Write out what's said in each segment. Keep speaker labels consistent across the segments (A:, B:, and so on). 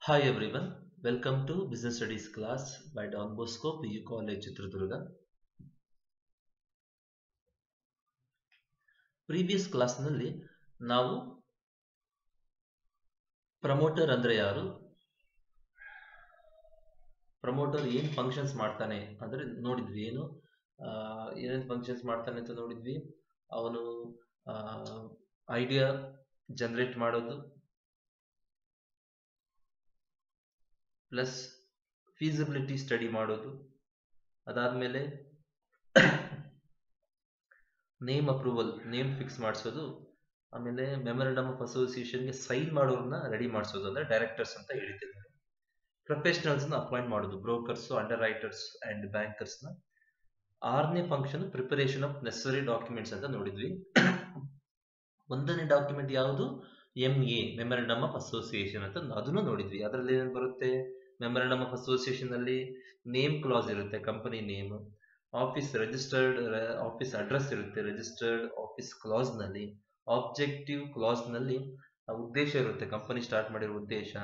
A: Hi everyone, welcome to Business Studies class by Don Bosco PU College Chitradurga. Previous class ನಲ್ಲಿ ನಾವು promoter ಅಂದ್ರೆ ಯಾರು, promoter ಏನು functions ಮಾಡ್ತಾನೆ ಅಂದ್ರೆ ನೋಡಿದ್ವಿ. ಏನೇನು ಫಂಕ್ಷನ್ಸ್ ಮಾಡ್ತಾನೆ ಅಂತ ನೋಡಿದ್ವಿ. ಅವನು ಐಡಿಯಾ ಜನರೇಟ್ ಮಾಡೋದು ಪ್ಲಸ್ ಫೀಸಿಬಿಲಿಟಿ ಸ್ಟಡಿ ಮಾಡೋದು, ಅದಾದ್ಮೇಲೆ ನೇಮ್ ಅಪ್ರೂವಲ್, ನೇಮ್ ಫಿಕ್ಸ್ ಮಾಡಿಸೋದು, ಆಮೇಲೆ ಮೆಮೊರಂಡಮ್ ಆಫ್ ಅಸೋಸಿಯೇಷನ್ಗೆ ಸೈನ್ ಮಾಡೋರನ್ನ ರೆಡಿ ಮಾಡಿಸೋದು, ಅಂದ್ರೆ ಡೈರೆಕ್ಟರ್ಸ್ ಅಂತ ಹೇಳಿದ್ದೇನೆ. ಪ್ರೊಫೆಷನಲ್ಸ್ನ ಅಪಾಯಿಂಟ್ ಮಾಡೋದು, ಬ್ರೋಕರ್ಸ್, ಅಂಡರ್ ರೈಟರ್ಸ್ ಅಂಡ್ ಬ್ಯಾಂಕರ್ಸ್ನ. 6ನೇ function preparation of necessary documents ಅಂತ ನೋಡಿದ್ವಿ. 1ನೇ ಡಾಕ್ಯುಮೆಂಟ್ ಯಾವುದು? MA, ಮೆಮೊರಂಡಮ್ ಆಫ್ ಅಸೋಸಿಯೇಷನ್ ಅಂತ, ಅದನ್ನು ನೋಡಿದ್ವಿ. ಅದರಲ್ಲಿ ಏನೇನು ಬರುತ್ತೆ? ಮೆಮೊರಂಡಮ್ ಆಫ್ ಅಸೋಸಿಯೇಷನ್ ಅಲ್ಲಿ ನೇಮ್ ಕ್ಲಾಸ್ ಇರುತ್ತೆ, company name. Office registered office address ಇರುತ್ತೆ ರಿಜಿಸ್ಟರ್ಡ್ ಆಫೀಸ್ ಕ್ಲಾಸ್ ನಲ್ಲಿ. ಆಬ್ಜೆಕ್ಟಿವ್ ಕ್ಲಾಸ್ ನಲ್ಲಿ ಉದ್ದೇಶ ಇರುತ್ತೆ, ಕಂಪನಿ ಸ್ಟಾರ್ಟ್ ಮಾಡಿರೋ ಉದ್ದೇಶ.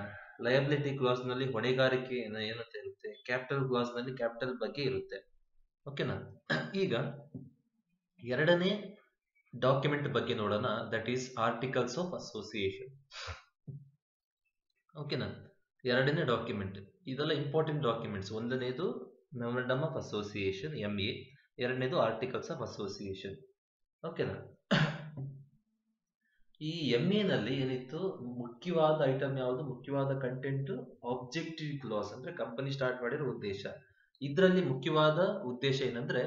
A: ಲಯಬಿಲಿಟಿ ಕ್ಲಾಸ್ ನಲ್ಲಿ ಹೊಣೆಗಾರಿಕೆ ಏನಂತ ಇರುತ್ತೆ. ಕ್ಯಾಪಿಟಲ್ ಕ್ಲಾಸ್ ನಲ್ಲಿ ಕ್ಯಾಪಿಟಲ್ ಬಗ್ಗೆ ಇರುತ್ತೆ. ಓಕೆನಾ? ಈಗ 2ನೇ ಡಾಕ್ಯುಮೆಂಟ್ ಬಗ್ಗೆ ನೋಡೋಣ, that is articles of association. ಓಕೆನಾ? 2ನೇ ಡಾಕ್ಯುಮೆಂಟ್, ಇದೆಲ್ಲ ಇಂಪಾರ್ಟೆಂಟ್ ಡಾಕ್ಯುಮೆಂಟ್ಸ್. 1ನೇದು ಮೆಮೊರಂಡಮ್ ಆಫ್ ಅಸೋಸಿಯೇಷನ್ MA, 2ನೇದು ಆರ್ಟಿಕಲ್ಸ್ ಆಫ್ ಅಸೋಸಿಯೇಷನ್. ಓಕೆನಾ? ಈ MA ನಲ್ಲಿ ಏನಿತ್ತು, ಮುಖ್ಯವಾದ ಐಟಮ್ ಯಾವುದು, ಮುಖ್ಯವಾದ ಕಂಟೆಂಟ್ ಆಬ್ಜೆಕ್ಟಿವ್ ಕ್ಲಾಸ್, ಅಂದ್ರೆ ಕಂಪನಿ ಸ್ಟಾರ್ಟ್ ಮಾಡಿರೋ ಉದ್ದೇಶ. ಇದರಲ್ಲಿ ಮುಖ್ಯವಾದ ಉದ್ದೇಶ ಏನಂದ್ರೆ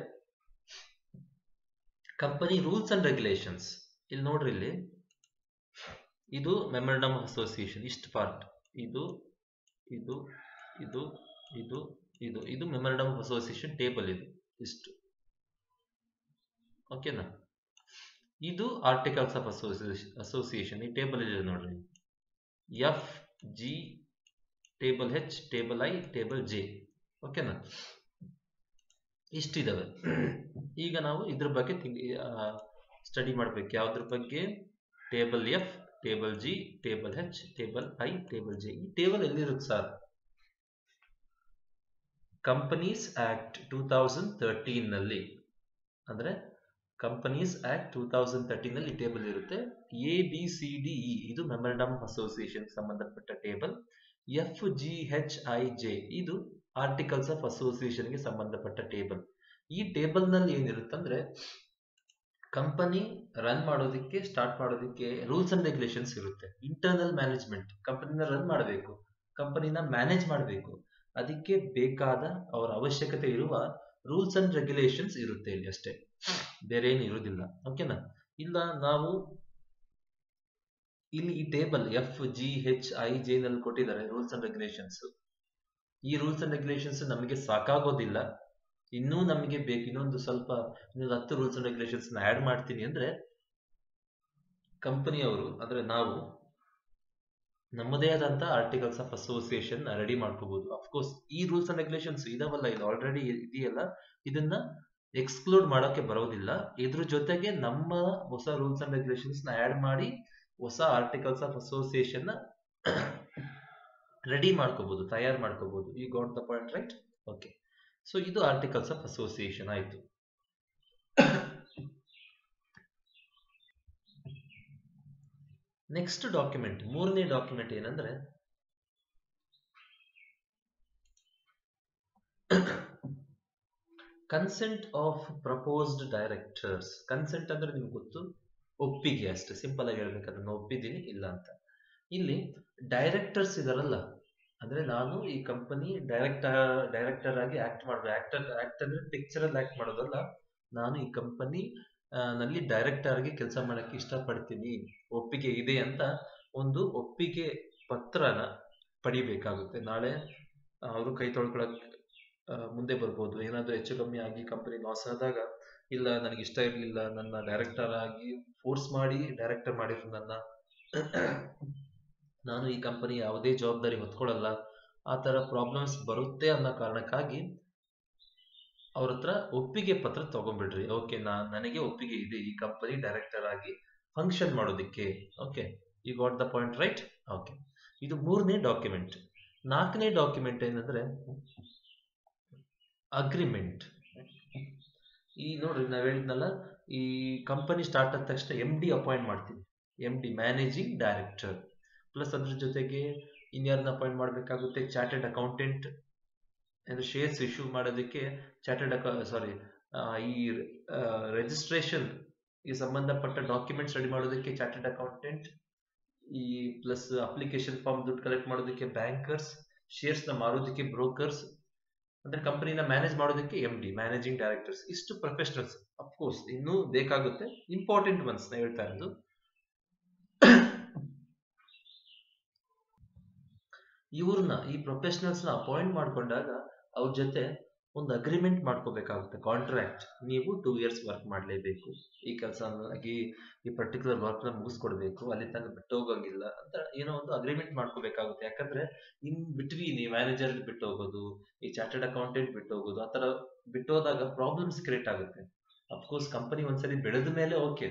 A: ಕಂಪನಿ ರೂಲ್ಸ್ ಅಂಡ್ ರೆಗ್ಯುಲೇಷನ್ಸ್. ಇಲ್ಲಿ ನೋಡ್ರಿ, ಇಲ್ಲಿ ಇದು ಮೆಮೊರಂಡಮ್ ಆಫ್ ಅಸೋಸಿಯೇಷನ್, ಇಷ್ಟು ಪಾರ್ಟ್, ಇದು ಇದು ಇದು ಇದು ಇದು ಇದು ಮೆಮೊರಂಡಮ್ ಆಫ್ ಅಸೋಸಿಯೇಷನ್ ಟೇಬಲ್, ಇದು ಇಷ್ಟು. ಓಕೆನಾ? ಇದು ಆರ್ಟಿಕಲ್ಸ್ ಆಫ್ ಅಸೋಸಿಯೇಷನ್. ಈ ಟೇಬಲ್ ಇದೆ ನೋಡ್ರಿ, FG, table H, table I, table J. ಓಕೆನಾ? ಇಷ್ಟಿದಾವೆ. ಈಗ ನಾವು ಇದ್ರ ಬಗ್ಗೆ ಸ್ಟಡಿ ಮಾಡ್ಬೇಕು. ಯಾವ್ದ್ರ ಬಗ್ಗೆ? Table F, table G, table H, table I, table J. ಈ ಟೇಬಲ್ ಎಲ್ಲಿರುತ್ತೆ ಸರ್? ಕಂಪನೀಸ್ ಆಕ್ಟ್ 2013 ನಲ್ಲಿ, ಅಂದ್ರೆ ಕಂಪನೀಸ್ ಆಕ್ಟ್ 2013 ನಲ್ಲಿ ಟೇಬಲ್ ಇರುತ್ತೆ. ABCDE ಇದು ಮೆಮೊರಂಡಮ್ ಆಫ್ ಅಸೋಸಿಯೇಷನ್ ಸಂಬಂಧಪಟ್ಟ ಟೇಬಲ್. FGHIJ ಇದು ಆರ್ಟಿಕಲ್ಸ್ ಆಫ್ ಅಸೋಸಿಯೇಷನ್ ಗೆ ಸಂಬಂಧಪಟ್ಟ ಟೇಬಲ್. ಈ ಟೇಬಲ್ ನಲ್ಲಿ ಏನಿರುತ್ತಂದ್ರೆ ಕಂಪನಿ ರನ್ ಮಾಡೋದಕ್ಕೆ, ಸ್ಟಾರ್ಟ್ ಮಾಡೋದಕ್ಕೆ ರೂಲ್ಸ್ ಅಂಡ್ ರೆಗ್ಯುಲೇಷನ್ಸ್ ಇರುತ್ತೆ. ಇಂಟರ್ನಲ್ ಮ್ಯಾನೇಜ್ಮೆಂಟ್, ಕಂಪನಿನ ರನ್ ಮಾಡಬೇಕು, ಕಂಪನಿನ ಮ್ಯಾನೇಜ್ ಮಾಡಬೇಕು, ಅದಕ್ಕೆ ಬೇಕಾದ ಅವರ ಅವಶ್ಯಕತೆ ಇರುವ ರೂಲ್ಸ್ ಅಂಡ್ ರೆಗ್ಯುಲೇಷನ್ಸ್ ಇರುತ್ತೆ ಇಲ್ಲಿ ಅಷ್ಟೇ, ಬೇರೆ ಏನು ಇರುವುದಿಲ್ಲ. ಓಕೆನಾ? ಇಲ್ಲ ನಾವು ಇಲ್ಲಿ ಈ ಟೇಬಲ್ FGHIJ ನಲ್ಲಿ ಕೊಟ್ಟಿದ್ದಾರೆ ರೂಲ್ಸ್ ಅಂಡ್ ರೆಗ್ಯುಲೇಷನ್ಸ್. ಈ ರೂಲ್ಸ್ ಅಂಡ್ ರೆಗ್ಯುಲೇಷನ್ಸ್ ನಮಗೆ ಸಾಕಾಗೋದಿಲ್ಲ, ಇನ್ನೂ ನಮಗೆ ಬೇಕು, ಇನ್ನೊಂದು 10 ರೂಲ್ಸ್ ಅಂಡ್ ರೆಗ್ಯುಲೇಷನ್ಸ್ ಆಡ್ ಮಾಡ್ತೀನಿ ಅಂದ್ರೆ ಕಂಪನಿಯವರು, ಅಂದ್ರೆ ನಾವು ನಮ್ಮದೇ ಆದಂತ ಆರ್ಟಿಕಲ್ಸ್ ಆಫ್ ಅಸೋಸಿಯೇಷನ್ ರೆಡಿ ಮಾಡ್ಕೋಬಹುದು. ಅಫ್ಕೋರ್ಸ್ ಈ ರೂಲ್ಸ್ ಅಂಡ್ ರೆಗ್ಯುಲೇಷನ್ಸ್ ಇದಾವಲ್ಲ, ಇದು ಆಲ್ರೆಡಿ ಇದೆಯಲ್ಲ, ಇದನ್ನ ಎಕ್ಸ್ಕ್ಲೂಡ್ ಮಾಡೋಕೆ ಬರೋದಿಲ್ಲ. ಇದ್ರ ಜೊತೆಗೆ ನಮ್ಮ ಹೊಸ ರೂಲ್ಸ್ ಅಂಡ್ ರೆಗ್ಯುಲೇಷನ್ಸ್ ಆಡ್ ಮಾಡಿ ಹೊಸ ಆರ್ಟಿಕಲ್ಸ್ ಆಫ್ ಅಸೋಸಿಯೇಷನ್ ರೆಡಿ ಮಾಡ್ಕೋಬಹುದು, ತಯಾರು ಮಾಡ್ಕೋಬಹುದು. You got the point, right? Okay. So ಇದು ಆರ್ಟಿಕಲ್ಸ್ ಆಫ್ ಅಸೋಸಿಯೇಷನ್ ಆಯ್ತು. ನೆಕ್ಸ್ಟ್ ಡಾಕ್ಯುಮೆಂಟ್, 3ನೇ ಡಾಕ್ಯುಮೆಂಟ್ ಏನಂದ್ರೆ consent of proposed directors. Consent ಅಂದ್ರೆ ನಿಮ್ಗೆ ಗೊತ್ತು, ಒಪ್ಪಿಗೆ ಅಷ್ಟೇ. ಸಿಂಪಲ್ ಆಗಿ ಹೇಳ್ಬೇಕಾದ್ರೆ ನಾನು ಒಪ್ಪಿದ್ದೀನಿ ಇಲ್ಲ ಅಂತ. ಇಲ್ಲಿ ಡೈರೆಕ್ಟರ್ಸ್ ಇದಾರಲ್ಲ, ಅಂದ್ರೆ ನಾನು ಈ ಕಂಪನಿ ಡೈರೆಕ್ಟರ್ ಆಗಿ ಆಕ್ಟ್ ಮಾಡ್ಬೇಕು. ಆಕ್ಟ್ ಅಂದ್ರೆ ಪಿಕ್ಚರ್ ಆಕ್ಟ್ ಮಾಡೋದಲ್ಲ, ನಾನು ಈ ಕಂಪನಿ ನಲ್ಲಿ ಡೈರೆಕ್ಟರ್ ಆಗಿ ಕೆಲಸ ಮಾಡಕ್ಕೆ ಇಷ್ಟಪಡ್ತೀನಿ, ಒಪ್ಪಿಗೆ ಇದೆ ಅಂತ ಒಂದು ಒಪ್ಪಿಗೆ ಪತ್ರನ ಪಡಿಬೇಕಾಗುತ್ತೆ. ನಾಳೆ ಅವರು ಕೈ ತೊಳ್ಕೊಳಕ್ ಮುಂದೆ ಬರ್ಬೋದು. ಏನಾದ್ರೂ ಹೆಚ್ಚು ಕಮ್ಮಿ ಆಗಿ ಕಂಪನಿ ಲಾಸ್ ಆದಾಗ, ಇಲ್ಲ ನನಗೆ ಇಷ್ಟ ಇರ್ಲಿಲ್ಲ, ನನ್ನ ಡೈರೆಕ್ಟರ್ ಆಗಿ ಫೋರ್ಸ್ ಮಾಡಿ ಡೈರೆಕ್ಟರ್ ಮಾಡಿದ್ರು ನನ್ನ, ನಾನು ಈ ಕಂಪನಿ ಯಾವುದೇ ಜವಾಬ್ದಾರಿ ಹೊತ್ಕೊಳ್ಳಲ್ಲ, ಆ ತರ ಪ್ರಾಬ್ಲಮ್ಸ್ ಬರುತ್ತೆ ಅನ್ನೋ ಕಾರಣಕ್ಕಾಗಿ ಅವ್ರ ಹತ್ರ ಒಪ್ಪಿಗೆ ಪತ್ರ ತಗೊಂಡ್ಬಿಡ್ರಿ. ಓಕೆ, ನನಗೆ ಒಪ್ಪಿಗೆ ಇದೆ ಈ ಕಂಪನಿ ಡೈರೆಕ್ಟರ್ ಆಗಿ ಫಂಕ್ಷನ್ ಮಾಡೋದಿಕ್ಕೆ. Okay, you got the point, right? Okay, ಇದು 3ನೇ ಡಾಕ್ಯುಮೆಂಟ್. ನಾಲ್ಕನೇ ಡಾಕ್ಯುಮೆಂಟ್ ಏನಂದ್ರೆ ಅಗ್ರಿಮೆಂಟ್. ಈ ನೋಡ್ರಿ ನಾವ್ ಹೇಳಿದ್ನಲ್ಲ, ಈ ಕಂಪನಿ ಸ್ಟಾರ್ಟ್ ಆದ ತಕ್ಷಣ MD ಅಪಾಯಿಂಟ್ ಮಾಡ್ತೀವಿ, MD ಮ್ಯಾನೇಜಿಂಗ್ ಡೈರೆಕ್ಟರ್. ಪ್ಲಸ್ ಅದ್ರ ಜೊತೆಗೆ ಇನ್ಯಾರನ್ನ ಅಪಾಯಿಂಟ್ ಮಾಡಬೇಕಾಗುತ್ತೆ, ಚಾರ್ಟೆಡ್ ಅಕೌಂಟೆಂಟ್. ಅಂದ್ರೆ ಶೇರ್ಸ್ ಇಶ್ಯೂ ಮಾಡೋದಕ್ಕೆ ಈ ರಿಜಿಸ್ಟ್ರೇಷನ್ ಈ ಸಂಬಂಧಪಟ್ಟ ಡಾಕ್ಯುಮೆಂಟ್ಸ್ ರೆಡಿ ಮಾಡೋದಕ್ಕೆ ಚಾರ್ಟೆಡ್ ಅಕೌಂಟೆಂಟ್, ಈ ಪ್ಲಸ್ ಅಪ್ಲಿಕೇಶನ್ ಫಾರ್ಮ್ ದುಡ್ಡು ಕಲೆಕ್ಟ್ ಮಾಡೋದಕ್ಕೆ ಬ್ಯಾಂಕರ್ಸ್, ಶೇರ್ಸ್ ನ ಮಾರೋದಕ್ಕೆ ಬ್ರೋಕರ್ಸ್, ಅಂದ್ರೆ ಕಂಪನಿನ ಮ್ಯಾನೇಜ್ ಮಾಡೋದಕ್ಕೆ MD ಮ್ಯಾನೇಜಿಂಗ್ ಡೈರೆಕ್ಟರ್ಸ್. ಇಷ್ಟು ಪ್ರೊಫೆಷನಲ್ಸ್. ಅಫ್ಕೋರ್ಸ್ ಇನ್ನೂ ಬೇಕಾಗುತ್ತೆ, ಇಂಪಾರ್ಟೆಂಟ್ ಒನ್ಸ್ ನ ಹೇಳ್ತಾ ಇರೋದು. ಇವ್ರನ್ನ ಈ ಪ್ರೊಫೆಷನಲ್ಸ್ ನ ಅಪಾಯಿಂಟ್ ಮಾಡ್ಕೊಂಡಾಗ ಅವ್ರ ಜೊತೆ ಒಂದು ಅಗ್ರಿಮೆಂಟ್ ಮಾಡ್ಕೋಬೇಕಾಗುತ್ತೆ, ಕಾಂಟ್ರಾಕ್ಟ್. ನೀವು 2 years ವರ್ಕ್ ಮಾಡಲೇಬೇಕು, ಈ ಕೆಲಸ ಈ ಪರ್ಟಿಕ್ಯುಲರ್ ವರ್ಕ್ ನ ಮುಗಿಸ್ಕೊಡ್ಬೇಕು, ಅಲ್ಲಿ ತನಕ ಬಿಟ್ಟು ಹೋಗಂಗಿಲ್ಲ ಅಂತ ಏನೋ ಒಂದು ಅಗ್ರಿಮೆಂಟ್ ಮಾಡ್ಕೋಬೇಕಾಗುತ್ತೆ. ಯಾಕಂದ್ರೆ ಇನ್ ಬಿಟ್ವೀನ್ ಈ ಮ್ಯಾನೇಜರ್ ಬಿಟ್ಟು ಹೋಗೋದು, ಈ ಚಾರ್ಟರ್ಡ್ ಅಕೌಂಟೆಂಟ್ ಬಿಟ್ಟು ಹೋಗೋದು, ಆತರ ಬಿಟ್ಟು ಹೋದಾಗ ಪ್ರಾಬ್ಲಮ್ಸ್ ಕ್ರಿಯೇಟ್ ಆಗುತ್ತೆ. ಅಫ್ಕೋರ್ಸ್ ಕಂಪನಿ ಒಂದ್ಸರಿ ಬೆಳೆದ ಮೇಲೆ ಓಕೆ,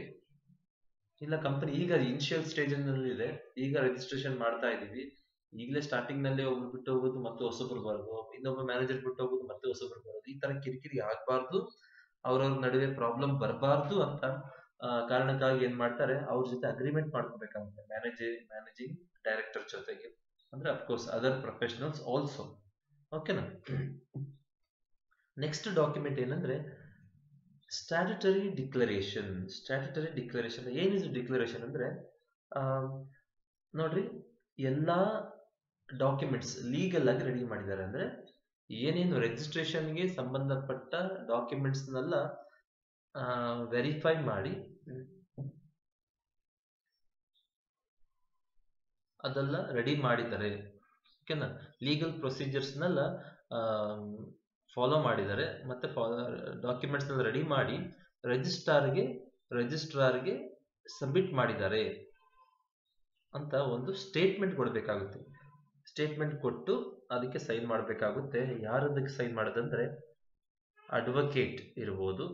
A: ಇಲ್ಲ ಕಂಪನಿ ಈಗ ಇನಿಷಿಯಲ್ ಸ್ಟೇಜ್ ನಲ್ಲಿ ಇದೆ, ಈಗ ರಿಜಿಸ್ಟ್ರೇಷನ್ ಮಾಡ್ತಾ ಇದೀವಿ, ಈಗಲೇ ಸ್ಟಾರ್ಟಿಂಗ್ ನಲ್ಲಿ ಒಬ್ರು ಬಿಟ್ಟು ಹೋಗೋದು ಮತ್ತೆ ಹೊಸಬ್ರು ಬರೋದು, ಇನ್ನೊಬ್ಬ ಮ್ಯಾನೇಜರ್ ಬಿಟ್ಟು ಹೋಗೋದು ಮತ್ತೆ ಹೊಸಬ್ರು ಬರೋದು, ಈ ತರ ಕಿರಿಕಿರಿ ಆಗ್ಬಾರ್ದು, ಅವ್ರವ್ರ ನಡುವೆ ಪ್ರಾಬ್ಲಮ್ ಬರಬಾರ್ದು ಅಂತ ಕಾರಣಕ್ಕಾಗಿ ಏನ್ ಮಾಡ್ತಾರೆ, ಅವ್ರ ಜೊತೆ ಅಗ್ರಿಮೆಂಟ್ ಮಾಡ್ಕೋಬೇಕಾಗುತ್ತೆ ಮ್ಯಾನೇಜಿಂಗ್ ಡೈರೆಕ್ಟರ್ ಜೊತೆಗೆ. ಅಂದ್ರೆ ಅಫ್ಕೋರ್ಸ್ ಅದರ್ ಪ್ರೊಫೆಷನಲ್ಸ್ ಆಲ್ಸೋ. ಓಕೆನಾ? ನೆಕ್ಸ್ಟ್ ಡಾಕ್ಯುಮೆಂಟ್ ಏನಂದ್ರೆ ಸ್ಟ್ಯಾಟ್ಯುಟರಿ ಡಿಕ್ಲರೇಷನ್. ಸ್ಟ್ಯಾಟ್ಯುಟರಿ ಡಿಕ್ಲರೇಷನ್ ಏನಿದು? ಡಿಕ್ಲರೇಷನ್ ಅಂದ್ರೆ ನೋಡ್ರಿ, ಎಲ್ಲಾ ಡಾಕ್ಯುಮೆಂಟ್ಸ್ ಲೀಗಲ್ ಆಗಿ ರೆಡಿ ಮಾಡಿದ್ದಾರೆ. ಅಂದ್ರೆ ಏನೇನು ರಿಜಿಸ್ಟ್ರೇಷನ್ಗೆ ಸಂಬಂಧಪಟ್ಟ ಡಾಕ್ಯುಮೆಂಟ್ಸ್ನೆಲ್ಲ ವೆರಿಫೈ ಮಾಡಿ ಅದೆಲ್ಲ ರೆಡಿ ಮಾಡಿದ್ದಾರೆ. ಓಕೆನಾ? ಲೀಗಲ್ ಪ್ರೊಸೀಜರ್ಸ್ನೆಲ್ಲ ಫಾಲೋ ಮಾಡಿದ್ದಾರೆ, ಮತ್ತೆ ಡಾಕ್ಯುಮೆಂಟ್ಸ್ ರೆಡಿ ಮಾಡಿ ರಿಜಿಸ್ಟ್ರಾರ್ಗೆ ಸಬ್ಮಿಟ್ ಮಾಡಿದ್ದಾರೆ ಅಂತ ಒಂದು ಸ್ಟೇಟ್ಮೆಂಟ್ ಕೊಡಬೇಕಾಗುತ್ತೆ. ಸ್ಟೇಟ್ಮೆಂಟ್ ಕೊಟ್ಟು ಅದಕ್ಕೆ ಸೈನ್ ಮಾಡಬೇಕಾಗುತ್ತೆ. ಯಾರು ಅದಕ್ಕೆ ಸೈನ್ ಮಾಡೋದಂದ್ರೆ ಅಡ್ವೊಕೇಟ್ ಇರ್ಬೋದು,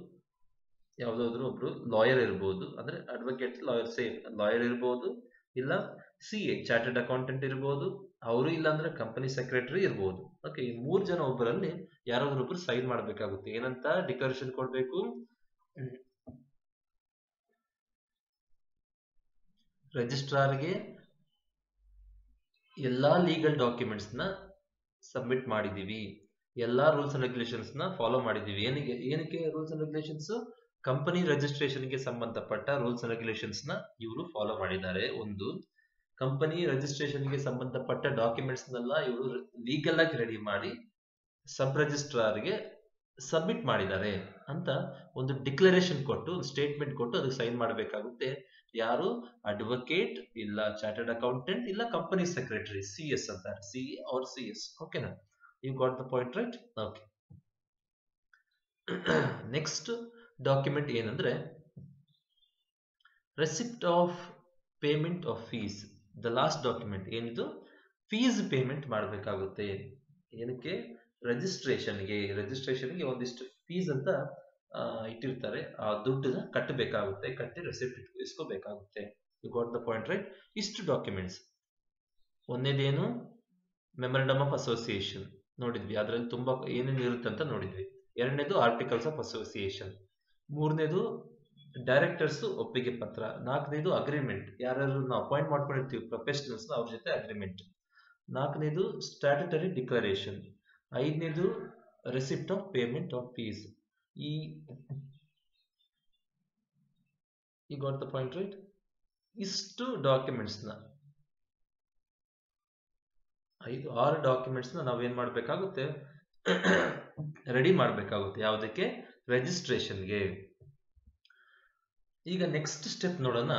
A: ಯಾವ್ದಾದ್ರು ಒಬ್ರು ಲಾಯರ್ ಇರ್ಬೋದು, ಅಂದ್ರೆ ಅಡ್ವೊಕೇಟ್ ಲಾಯರ್ ಇರ್ಬೋದು, ಇಲ್ಲ CA ಚಾರ್ಟರ್ಡ್ ಅಕೌಂಟೆಂಟ್ ಇರ್ಬೋದು, ಅವರು ಇಲ್ಲ ಅಂದ್ರೆ ಕಂಪನಿ ಸೆಕ್ರೆಟರಿ ಇರ್ಬೋದು. ಓಕೆ, ಈ 3 ಜನ ಒಬ್ಬರಲ್ಲಿ ಯಾರಾದ್ರೂ ಒಬ್ರು ಸೈನ್ ಮಾಡಬೇಕಾಗುತ್ತೆ. ಏನಂತ ಡಿಕ್ಲರೇಷನ್ ಕೊಡ್ಬೇಕು? ರಿಜಿಸ್ಟ್ರಾರ್ಗೆ ಎಲ್ಲಾ ಲೀಗಲ್ ಡಾಕ್ಯುಮೆಂಟ್ಸ್ ನ ಸಬ್ಮಿಟ್ ಮಾಡಿದೀವಿ, ಎಲ್ಲಾ ರೂಲ್ಸ್ ಅಂಡ್ ರೆಗ್ಯುಲೇಷನ್ಸ್ ನ ಫಾಲೋ ಮಾಡಿದೀವಿ. ಏನಕ್ಕೆ ರೂಲ್ಸ್ ಅಂಡ್ ರೆಗ್ಯುಲೇಷನ್ಸ್? ಕಂಪನಿ ರಿಜಿಸ್ಟ್ರೇಷನ್ಗೆ ಸಂಬಂಧಪಟ್ಟ ರೂಲ್ಸ್ ಅಂಡ್ ರೆಗ್ಯುಲೇಷನ್ಸ್ ನ ಇವರು ಫಾಲೋ ಮಾಡಿದ್ದಾರೆ. ಒಂದು ಕಂಪನಿ ರಿಜಿಸ್ಟ್ರೇಷನ್ಗೆ ಸಂಬಂಧಪಟ್ಟ ಡಾಕ್ಯುಮೆಂಟ್ಸ್ ನೆಲ್ಲ ಇವರು ಲೀಗಲ್ ಆಗಿ ರೆಡಿ ಮಾಡಿ ಸಬ್ ರಿಜಿಸ್ಟ್ರಾರ್ಗೆ ಸಬ್ಮಿಟ್ ಮಾಡಿದ್ದಾರೆ ಅಂತ ಒಂದು ಡಿಕ್ಲರೇಷನ್ ಕೊಟ್ಟು, ಒಂದು ಸ್ಟೇಟ್ಮೆಂಟ್ ಕೊಟ್ಟು ಅದಕ್ಕೆ ಸೈನ್ ಮಾಡಬೇಕಾಗುತ್ತೆ. ಯಾರು? ಅಡ್ವೊಕೇಟ್, ಇಲ್ಲ ಚಾರ್ಟರ್ಡ್ ಅಕೌಂಟೆಂಟ್, ಇಲ್ಲ ಕಂಪನಿ ಸೆಕ್ರೆಟರಿ, CS ಅಂತಾರೆ, CA or CS. ಓಕೆನಾ? You got the point, right? Okay. Next document ಏನಂದ್ರೆ receipt of payment of fees. The last document ಏನಿದು? ಫೀಸ್ ಪೇಮೆಂಟ್ ಮಾಡಬೇಕಾಗುತ್ತೆ. ಏನಕ್ಕೆ? ರಿಜಿಸ್ಟ್ರೇಷನ್ಗೆ ಒಂದಿಷ್ಟು ಫೀಸ್ ಅಂತ ಇಟ್ಟಿರ್ತಾರೆ, ಆ ದುಡ್ಡನ್ನ ಕಟ್ಟಬೇಕಾಗುತ್ತೆ, ಕಟ್ಟಿ ರೆಸಿಪ್ಟ್ ಇಸ್ಕೋಬೇಕಾಗುತ್ತೆ. You got the point, right? ಇಷ್ಟು ಡಾಕ್ಯುಮೆಂಟ್ಸ್. ಒಂದೇದೇನು? ಮೆಮೊರಂಡಮ್ ಆಫ್ ಅಸೋಸಿಯೇಷನ್ ನೋಡಿದ್ವಿ, ಅದರಲ್ಲಿ ತುಂಬಾ ಏನೇನು ಇರುತ್ತೆ ಅಂತ ನೋಡಿದ್ವಿ. ಎರಡನೇದು ಆರ್ಟಿಕಲ್ಸ್ ಆಫ್ ಅಸೋಸಿಯೇಷನ್. ಮೂರನೇದು ಡೈರೆಕ್ಟರ್ಸ್ ಒಪ್ಪಿಗೆ ಪತ್ರ. ನಾಲ್ಕನೇದು ಅಗ್ರಿಮೆಂಟ್, ಯಾರು ನಾವು ಅಪಾಯಿಂಟ್ ಮಾಡ್ಕೊಂಡಿರ್ತೀವಿ ಪ್ರೊಫೆಷನಲ್ಸ್ ಅವ್ರ ಜೊತೆ ಅಗ್ರಿಮೆಂಟ್. ನಾಲ್ಕನೇದು ಸ್ಟ್ಯಾಟ್ಯುಟರಿ ಡಿಕ್ಲರೇಷನ್. ಐದನೇದು receipt of payment of fees. ಈ ಗಾಟ್ ದ ಪಾಯಿಂಟ್, ರೈಟ್? ಇಷ್ಟು ಡಾಕ್ಯುಮೆಂಟ್ಸ್ ನ 6 ಡಾಕ್ಯುಮೆಂಟ್ಸ್ ನ ನಾವೇನ್ ಮಾಡ್ಬೇಕಾಗುತ್ತೆ? ರೆಡಿ ಮಾಡ್ಬೇಕಾಗುತ್ತೆ. ಯಾವುದಕ್ಕೆ? ರಿಜಿಸ್ಟ್ರೇಷನ್ಗೆ. ಈಗ ನೆಕ್ಸ್ಟ್ ಸ್ಟೆಪ್ ನೋಡೋಣ,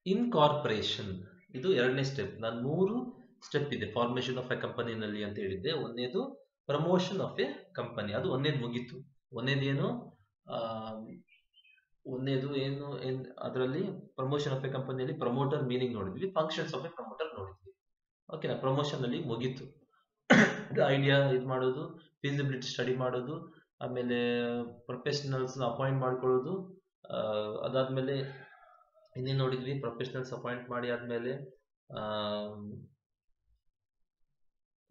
A: ಇನ್ಕಾರ್ಪೊರೇಷನ್. ಇದು ಎರಡನೇ ಸ್ಟೆಪ್. ನಾನು 3 ಸ್ಟೆಪ್ ಇದೆ ಫಾರ್ಮೇಶನ್ ಆಫ್ ಎ ಕಂಪನಿನಲ್ಲಿ ಅಂತ ಹೇಳಿದ್ದೆ. ಒಂದೇದು ಪ್ರಮೋಷನ್ ಆಫ್ ಎ ಕಂಪನಿ, ಅದು ಒಂದೇದು ಮುಗೀತು. ಒಂದೇದೇನು ಅದರಲ್ಲಿ ಪ್ರಮೋಷನ್ ಆಫ್ ಎ ಕಂಪನಿಯಲ್ಲಿ ಪ್ರಮೋಟರ್ ಮೀನಿಂಗ್ ನೋಡಿದ್ವಿ, ಫಂಕ್ಷನ್ಸ್ ಆಫ್ ಎ ಪ್ರಮೋಟರ್ ನೋಡಿದ್ವಿ. ಓಕೆನಾ? ಪ್ರಮೋಷನ್ ಅಲ್ಲಿ ಮುಗೀತು. ಐಡಿಯಾ ಇದು ಮಾಡೋದು, ಫೀಸಿಬಿಲಿಟಿ ಸ್ಟಡಿ ಮಾಡೋದು, ಆಮೇಲೆ ಪ್ರೊಫೆಷನಲ್ಸ್ ಅಪಾಯಿಂಟ್ ಮಾಡ್ಕೊಳ್ಳೋದು, ಅದಾದ್ಮೇಲೆ ಇನ್ನೇನು ನೋಡಿದ್ವಿ? ಪ್ರೊಫೆಷನಲ್ಸ್ ಅಪಾಯಿಂಟ್ ಮಾಡಿ ಆದ್ಮೇಲೆ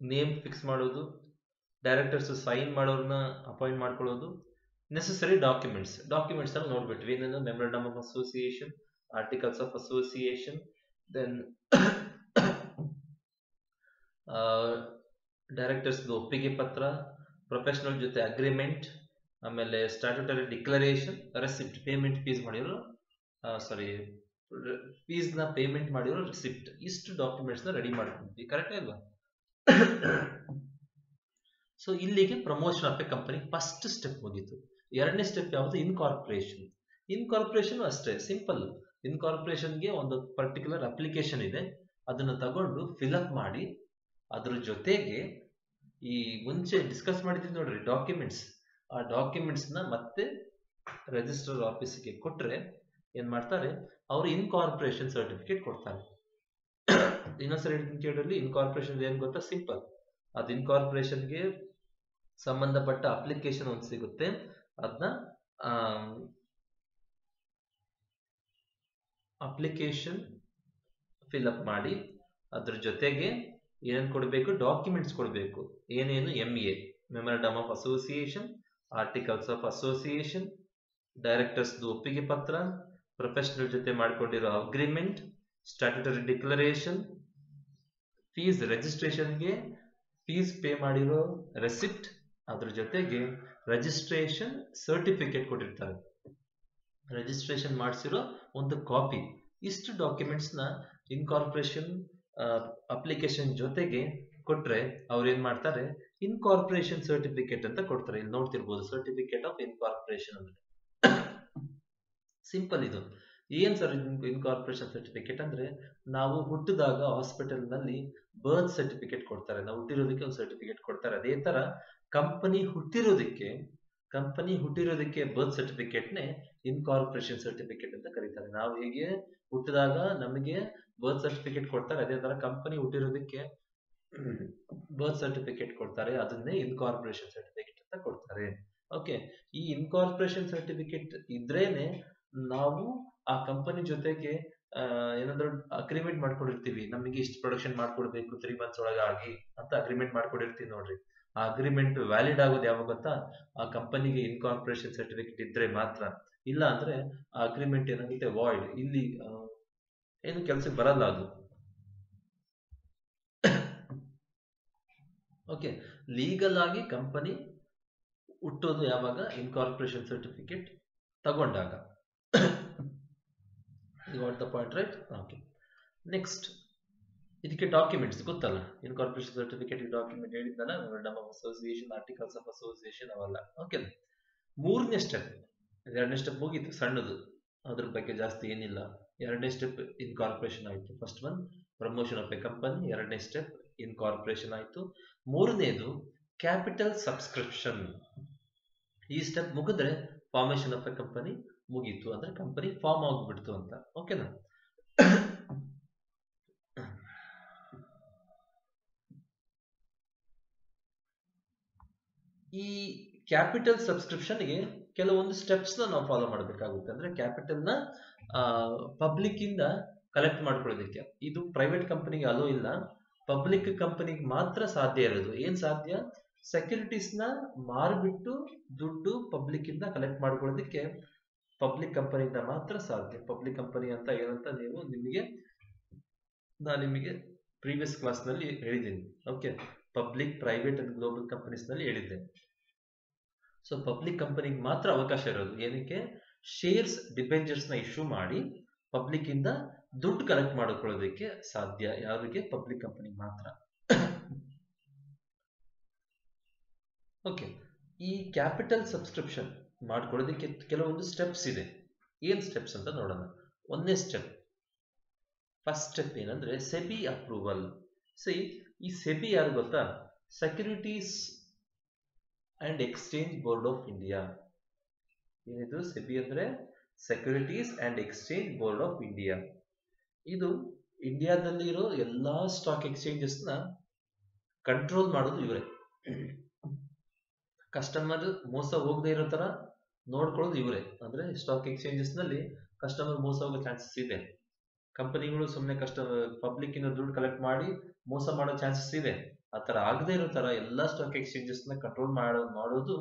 A: ನೇಮ್ ಫಿಕ್ಸ್ ಮಾಡೋದು, ಡೈರೆಕ್ಟರ್ಸ್ ಸೈನ್ ಮಾಡೋರನ್ನ ಅಪಾಯಿಂಟ್ ಮಾಡ್ಕೊಳ್ಳೋದು, ನೆಸೆಸರಿ ಡಾಕ್ಯುಮೆಂಟ್ಸ್ ಎಲ್ಲ ನೋಡ್ಬಿಟ್ವಿ. ಏನೇನು memorandum of association, articles of association, then directors ಒಪ್ಪಿಗೆ ಪತ್ರ, ಪ್ರೊಫೆಷನಲ್ ಜೊತೆ ಅಗ್ರಿಮೆಂಟ್, ಆಮೇಲೆ statutory declaration, receipt payment fees ಮಾಡಿರೋ ಫೀಸ್ನ ಪೇಮೆಂಟ್ ಮಾಡಿರೋ ರಿಸಿಪ್ಟ್, ಇಷ್ಟು ಡಾಕ್ಯುಮೆಂಟ್ಸ್ನ ರೆಡಿ ಮಾಡ್ಕೊಂಡ್ವಿ. ಕರೆಕ್ಟ್ ಅಲ್ವಾ? ಸೊ ಇಲ್ಲಿಗೆ promotion of a company first step ಮುಗೀತು. ಎರಡನೇ ಸ್ಟೆಪ್ ಯಾವುದು? ಇನ್ಕಾರ್ಪೊರೇಷನ್. ಇನ್ಕಾರ್ಪೊರೇಷನ್ ಅಷ್ಟೇ ಸಿಂಪಲ್. ಇನ್ಕಾರ್ಪೊರೇಷನ್ಗೆ ಒಂದು ಪರ್ಟಿಕ್ಯುಲರ್ ಅಪ್ಲಿಕೇಶನ್ ಇದೆ, ಅದನ್ನು ತಗೊಂಡು ಫಿಲ್ಅಪ್ ಮಾಡಿ ಅದ್ರ ಜೊತೆಗೆ ಈ ಮುಂಚೆ ಡಿಸ್ಕಸ್ ಮಾಡಿದ್ವಿ ನೋಡ್ರಿ ಡಾಕ್ಯುಮೆಂಟ್ಸ್, ಆ ಡಾಕ್ಯುಮೆಂಟ್ಸ್ನ ಮತ್ತೆ ರಿಜಿಸ್ಟರ್ ಆಫೀಸ್ಗೆ ಕೊಟ್ರೆ ಏನ್ ಮಾಡ್ತಾರೆ, ಅವರು ಇನ್ಕಾರ್ಪೊರೇಷನ್ ಸರ್ಟಿಫಿಕೇಟ್ ಕೊಡ್ತಾರೆ. ಇನ್ನೊಂದ್ಸರಿ ಕೇಳಿ, ಇನ್ಕಾರ್ಪೊರೇಷನ್ ಏನ್ ಗೊತ್ತಾ? ಸಿಂಪಲ್. ಅದು ಇನ್ಕಾರ್ಪೊರೇಷನ್ಗೆ ಸಂಬಂಧಪಟ್ಟ ಅಪ್ಲಿಕೇಶನ್ ಒಂದು ಸಿಗುತ್ತೆ, ಅದನ್ನ ಅಪ್ಲಿಕೇಶನ್ ಫಿಲ್ಅಪ್ ಮಾಡಿ ಅದ್ರ ಜೊತೆಗೆ ಏನೇನು ಕೊಡಬೇಕು? ಡಾಕ್ಯುಮೆಂಟ್ಸ್ ಕೊಡಬೇಕು. ಏನೇನು? MA memorandum of association, articles of association, directors ಒಪ್ಪಿಗೆ ಪತ್ರ, ಪ್ರೊಫೆಷನಲ್ ಜೊತೆ ಮಾಡ್ಕೊಂಡಿರೋ ಅಗ್ರಿಮೆಂಟ್, ಸ್ಟ್ಯಾಟ್ಯೂಟರಿ ಡಿಕ್ಲರೇಷನ್, ಫೀಸ್ ರಿಜಿಸ್ಟ್ರೇಷನ್ಗೆ ಫೀಸ್ ಪೇ ಮಾಡಿರೋ ರೆಸಿಪ್ಟ್, ಅದ್ರ ಜೊತೆಗೆ ರಿಜಿಸ್ಟ್ರೇಷನ್ ಸರ್ಟಿಫಿಕೇಟ್ ಕೊಟ್ಟಿರ್ತಾರೆ, ರಿಜಿಸ್ಟ್ರೇಷನ್ ಮಾಡಿಸಿರೋ ಒಂದು ಕಾಪಿ. ಇಷ್ಟು ಡಾಕ್ಯುಮೆಂಟ್ಸ್ನ ಇನ್ಕಾರ್ಪೊರೇಷನ್ ಅಪ್ಲಿಕೇಶನ್ ಜೊತೆಗೆ ಕೊಟ್ರೆ ಅವ್ರು ಏನ್ ಮಾಡ್ತಾರೆ? ಇನ್ಕಾರ್ಪೊರೇಷನ್ ಸರ್ಟಿಫಿಕೇಟ್ ಅಂತ ಕೊಡ್ತಾರೆ. ಇಲ್ಲಿ ನೋಡ್ತಿರ್ಬೋದು, ಸರ್ಟಿಫಿಕೇಟ್ ಆಫ್ ಇನ್ಕಾರ್ಪೊರೇಷನ್ ಅಂದ್ರೆ ಸಿಂಪಲ್. ಇದು ಏನ್ ಸರ್ ಇನ್ಕಾರ್ಪೊರೇಷನ್ ಸರ್ಟಿಫಿಕೇಟ್ ಅಂದ್ರೆ? ನಾವು ಹುಟ್ಟಿದಾಗ ಹಾಸ್ಪಿಟಲ್ ನಲ್ಲಿ ಬರ್ತ್ ಸರ್ಟಿಫಿಕೇಟ್ ಕೊಡ್ತಾರೆ, ನಾವು ಹುಟ್ಟಿರೋದಕ್ಕೆ ಒಂದು ಸರ್ಟಿಫಿಕೇಟ್ ಕೊಡ್ತಾರೆ. ಅದೇ ತರ ಕಂಪನಿ ಹುಟ್ಟಿರೋದಕ್ಕೆ ಬರ್ತ್ ಸರ್ಟಿಫಿಕೇಟ್ನೇ ಇನ್ಕಾರ್ಪೊರೇಷನ್ ಸರ್ಟಿಫಿಕೇಟ್ ಅಂತ ಕರೀತಾರೆ. ನಾವು ಹೇಗೆ ಹುಟ್ಟಿದಾಗ ನಮಗೆ ಬರ್ತ್ ಸರ್ಟಿಫಿಕೇಟ್ ಕೊಡ್ತಾರೆ, ಅದೇ ತರ ಕಂಪನಿ ಹುಟ್ಟಿರೋದಕ್ಕೆ ಬರ್ತ್ ಸರ್ಟಿಫಿಕೇಟ್ ಕೊಡ್ತಾರೆ, ಅದನ್ನೇ ಇನ್ಕಾರ್ಪೊರೇಷನ್ ಸರ್ಟಿಫಿಕೇಟ್ ಅಂತ ಕೊಡ್ತಾರೆ. ಓಕೆ, ಈ ಇನ್ಕಾರ್ಪೊರೇಷನ್ ಸರ್ಟಿಫಿಕೇಟ್ ಇದ್ರೇನೆ ನಾವು ಆ ಕಂಪನಿ ಜೊತೆಗೆ ಏನಾದ್ರು ಅಗ್ರಿಮೆಂಟ್ ಮಾಡ್ಕೊಂಡಿರ್ತೀವಿ, ನಮಗೆ ಇಷ್ಟು ಪ್ರೊಡಕ್ಷನ್ ಮಾಡ್ಕೊಡ್ಬೇಕು 3 months ಒಳಗಾಗಿ ಅಂತ ಅಗ್ರಿಮೆಂಟ್ ಮಾಡ್ಕೊಂಡಿರ್ತೀವಿ ನೋಡ್ರಿ. ಆ ಅಗ್ರಿಮೆಂಟ್ ವ್ಯಾಲಿಡ್ ಆಗೋದು ಯಾವಾಗ ಗೊತ್ತಾ? ಆ ಕಂಪನಿಗೆ ಇನ್ಕಾರ್ಪೊರೇಷನ್ ಸರ್ಟಿಫಿಕೇಟ್ ಇದ್ರೆ ಮಾತ್ರ. ಇಲ್ಲ ಅಂದ್ರೆ ಆ ಅಗ್ರಿಮೆಂಟ್ ಏನಾಗುತ್ತೆ? ವಾಯ್ಡ್. ಇಲ್ಲಿ ಏನು ಕೆಲಸಕ್ಕೆ ಬರಲ್ಲ ಅದು. ಓಕೆ, ಲೀಗಲ್ ಆಗಿ ಕಂಪನಿ ಹುಟ್ಟೋದು ಯಾವಾಗ? ಇನ್ಕಾರ್ಪೊರೇಷನ್ ಸರ್ಟಿಫಿಕೇಟ್ ತಗೊಂಡಾಗ. You got the point, right? Okay, next ಇದಕ್ಕೆ ಡಾಕ್ಯುಮೆಂಟ್ಸ್ ಗೊತ್ತಲ್ಲ. ಇನ್ಕಾರ್ಪೊರೇಷನ್ ಸರ್ಟಿಫಿಕೇಟ್ ಡಾಕ್ಯುಮೆಂಟ್ ಹೇಳಿದ್ನಲ್ಲ, memorandum of association, articles of association ಅವೆಲ್ಲ. ಓಕೆ, ಮೂರನೇ ಸ್ಟೆಪ್. ಎರಡನೇ ಸ್ಟೆಪ್ ಮುಗೀತು, ಸಣ್ಣದು, ಅದ್ರ ಬಗ್ಗೆ ಜಾಸ್ತಿ ಏನಿಲ್ಲ. ಎರಡನೇ ಸ್ಟೆಪ್ ಇನ್ಕಾರ್ಪೊರೇಷನ್ ಆಯ್ತು. First one promotion of a company, ಎರಡನೇ ಸ್ಟೆಪ್ ಇನ್ಕಾರ್ಪೊರೇಷನ್ ಆಯ್ತು. ಮೂರನೇದು ಕ್ಯಾಪಿಟಲ್ ಸಬ್ಸ್ಕ್ರಿಪ್ಷನ್. ಈ ಸ್ಟೆಪ್ ಮುಗಿದ್ರೆ ಫಾರ್ಮೇಶನ್ ಆಫ್ ಎ ಕಂಪನಿ ಮುಗೀತು, ಅಂದ್ರೆ ಕಂಪನಿ ಫಾರ್ಮ್ ಆಗ್ಬಿಡ್ತು ಅಂತ. ಓಕೆನಾ? ಈ ಕ್ಯಾಪಿಟಲ್ ಸಬ್ಸ್ಕ್ರಿಪ್ಷನ್ಗೆ ಕೆಲವೊಂದು ಸ್ಟೆಪ್ಸ್ ನಾವು ಫಾಲೋ ಮಾಡಬೇಕಾಗುತ್ತೆ. ಅಂದ್ರೆ ಕ್ಯಾಪಿಟಲ್ ನ ಪಬ್ಲಿಕ್ ಇಂದ ಕಲೆಕ್ಟ್ ಮಾಡ್ಕೊಳ್ಳೋದಕ್ಕೆ. ಇದು ಪ್ರೈವೇಟ್ ಕಂಪನಿಗೆ ಅಲೋ ಇಲ್ಲ, ಪಬ್ಲಿಕ್ ಕಂಪನಿಗೆ ಮಾತ್ರ ಸಾಧ್ಯ ಇರೋದು. ಏನ್ ಸಾಧ್ಯ? ಸೆಕ್ಯೂರಿಟೀಸ್ ನ ಮಾರ್ಬಿಟ್ಟು ದುಡ್ಡು ಪಬ್ಲಿಕ್ ಇಂದ ಕಲೆಕ್ಟ್ ಮಾಡ್ಕೊಳ್ಳೋದಕ್ಕೆ ಪಬ್ಲಿಕ್ ಕಂಪನಿಯಿಂದ ಮಾತ್ರ ಸಾಧ್ಯ. ಪಬ್ಲಿಕ್ ಕಂಪನಿ ಅಂತ ಏನಂತ ನಾನು ನಿಮಗೆ ಪ್ರೀವಿಯಸ್ ಕ್ಲಾಸ್ ನಲ್ಲಿ ಹೇಳಿದ್ದೀನಿ. Okay, public, private and global companies ನಲ್ಲಿ ಹೇಳಿದ್ದೆ. ಸೊ ಪಬ್ಲಿಕ್ ಕಂಪನಿಗೆ ಮಾತ್ರ ಅವಕಾಶ ಇರೋದು. ಏನಕ್ಕೆ? ಶೇರ್ಸ್, ಡಿಬೆಂಚರ್ಸ್ ನ ಇಶ್ಯೂ ಮಾಡಿ ಪಬ್ಲಿಕ್ ಇಂದ ದುಡ್ಡು ಕಲೆಕ್ಟ್ ಮಾಡಿಕೊಳ್ಳೋದಕ್ಕೆ ಸಾಧ್ಯ. ಯಾರಿಗೆ? ಪಬ್ಲಿಕ್ ಕಂಪನಿ ಮಾತ್ರ. ಓಕೆ, ಈ ಕ್ಯಾಪಿಟಲ್ ಸಬ್ಸ್ಕ್ರಿಪ್ಷನ್ ಮಾಡ್ಕೊಳ್ಳೋದಕ್ಕೆ ಕೆಲವೊಂದು ಸ್ಟೆಪ್ಸ್ ಇದೆ. ಏನ್ ಸ್ಟೆಪ್ಸ್ ಅಂತ ನೋಡೋಣ. ಒಂದನೇ ಸ್ಟೆಪ್, ಫಸ್ಟ್ ಸ್ಟೆಪ್ ಏನಂದ್ರೆ ಸೆಬಿ ಅಪ್ರೂವಲ್. ಈ ಸೆಬಿ ಯಾರು ಗೊತ್ತಾ? Securities and exchange board of India. ಏನಿದು ಸೆಬಿ ಅಂದ್ರೆ? Securities and exchange board of India. ಇದು ಇಂಡಿಯಾದಲ್ಲಿರೋ ಎಲ್ಲಾ ಸ್ಟಾಕ್ ಎಕ್ಸ್ಚೇಂಜಸ್ ನ ಕಂಟ್ರೋಲ್ ಮಾಡೋದು ಇವರೇ. ಕಸ್ಟಮರ್ ಮೋಸ ಹೋಗದೆ ಇರೋ ತರ ನೋಡ್ಕೊಳ್ಳೋದು ಇವರೇ. ಅಂದ್ರೆ ಸ್ಟಾಕ್ ಎಕ್ಸ್ಚೇಂಜಸ್ ನಲ್ಲಿ ಕಸ್ಟಮರ್ ಮೋಸ ಹೋಗೋ ಚಾನ್ಸಸ್ ಇದೆ. ಕಂಪನಿಗಳು ಸುಮ್ಮನೆ ಪಬ್ಲಿಕ್ ಇಂದ ದುಡ್ಡು ಕಲೆಕ್ಟ್ ಮಾಡಿ ಮೋಸ ಮಾಡೋ ಚಾನ್ಸಸ್ ಇದೆ. ಆ ತರ ಆಗದೆ ಇರೋ ತರ ಎಲ್ಲಾ ಸ್ಟಾಕ್ ಎಕ್ಸ್ಚೇಂಜಸ್ ನ ಕಂಟ್ರೋಲ್ ಮಾಡೋದು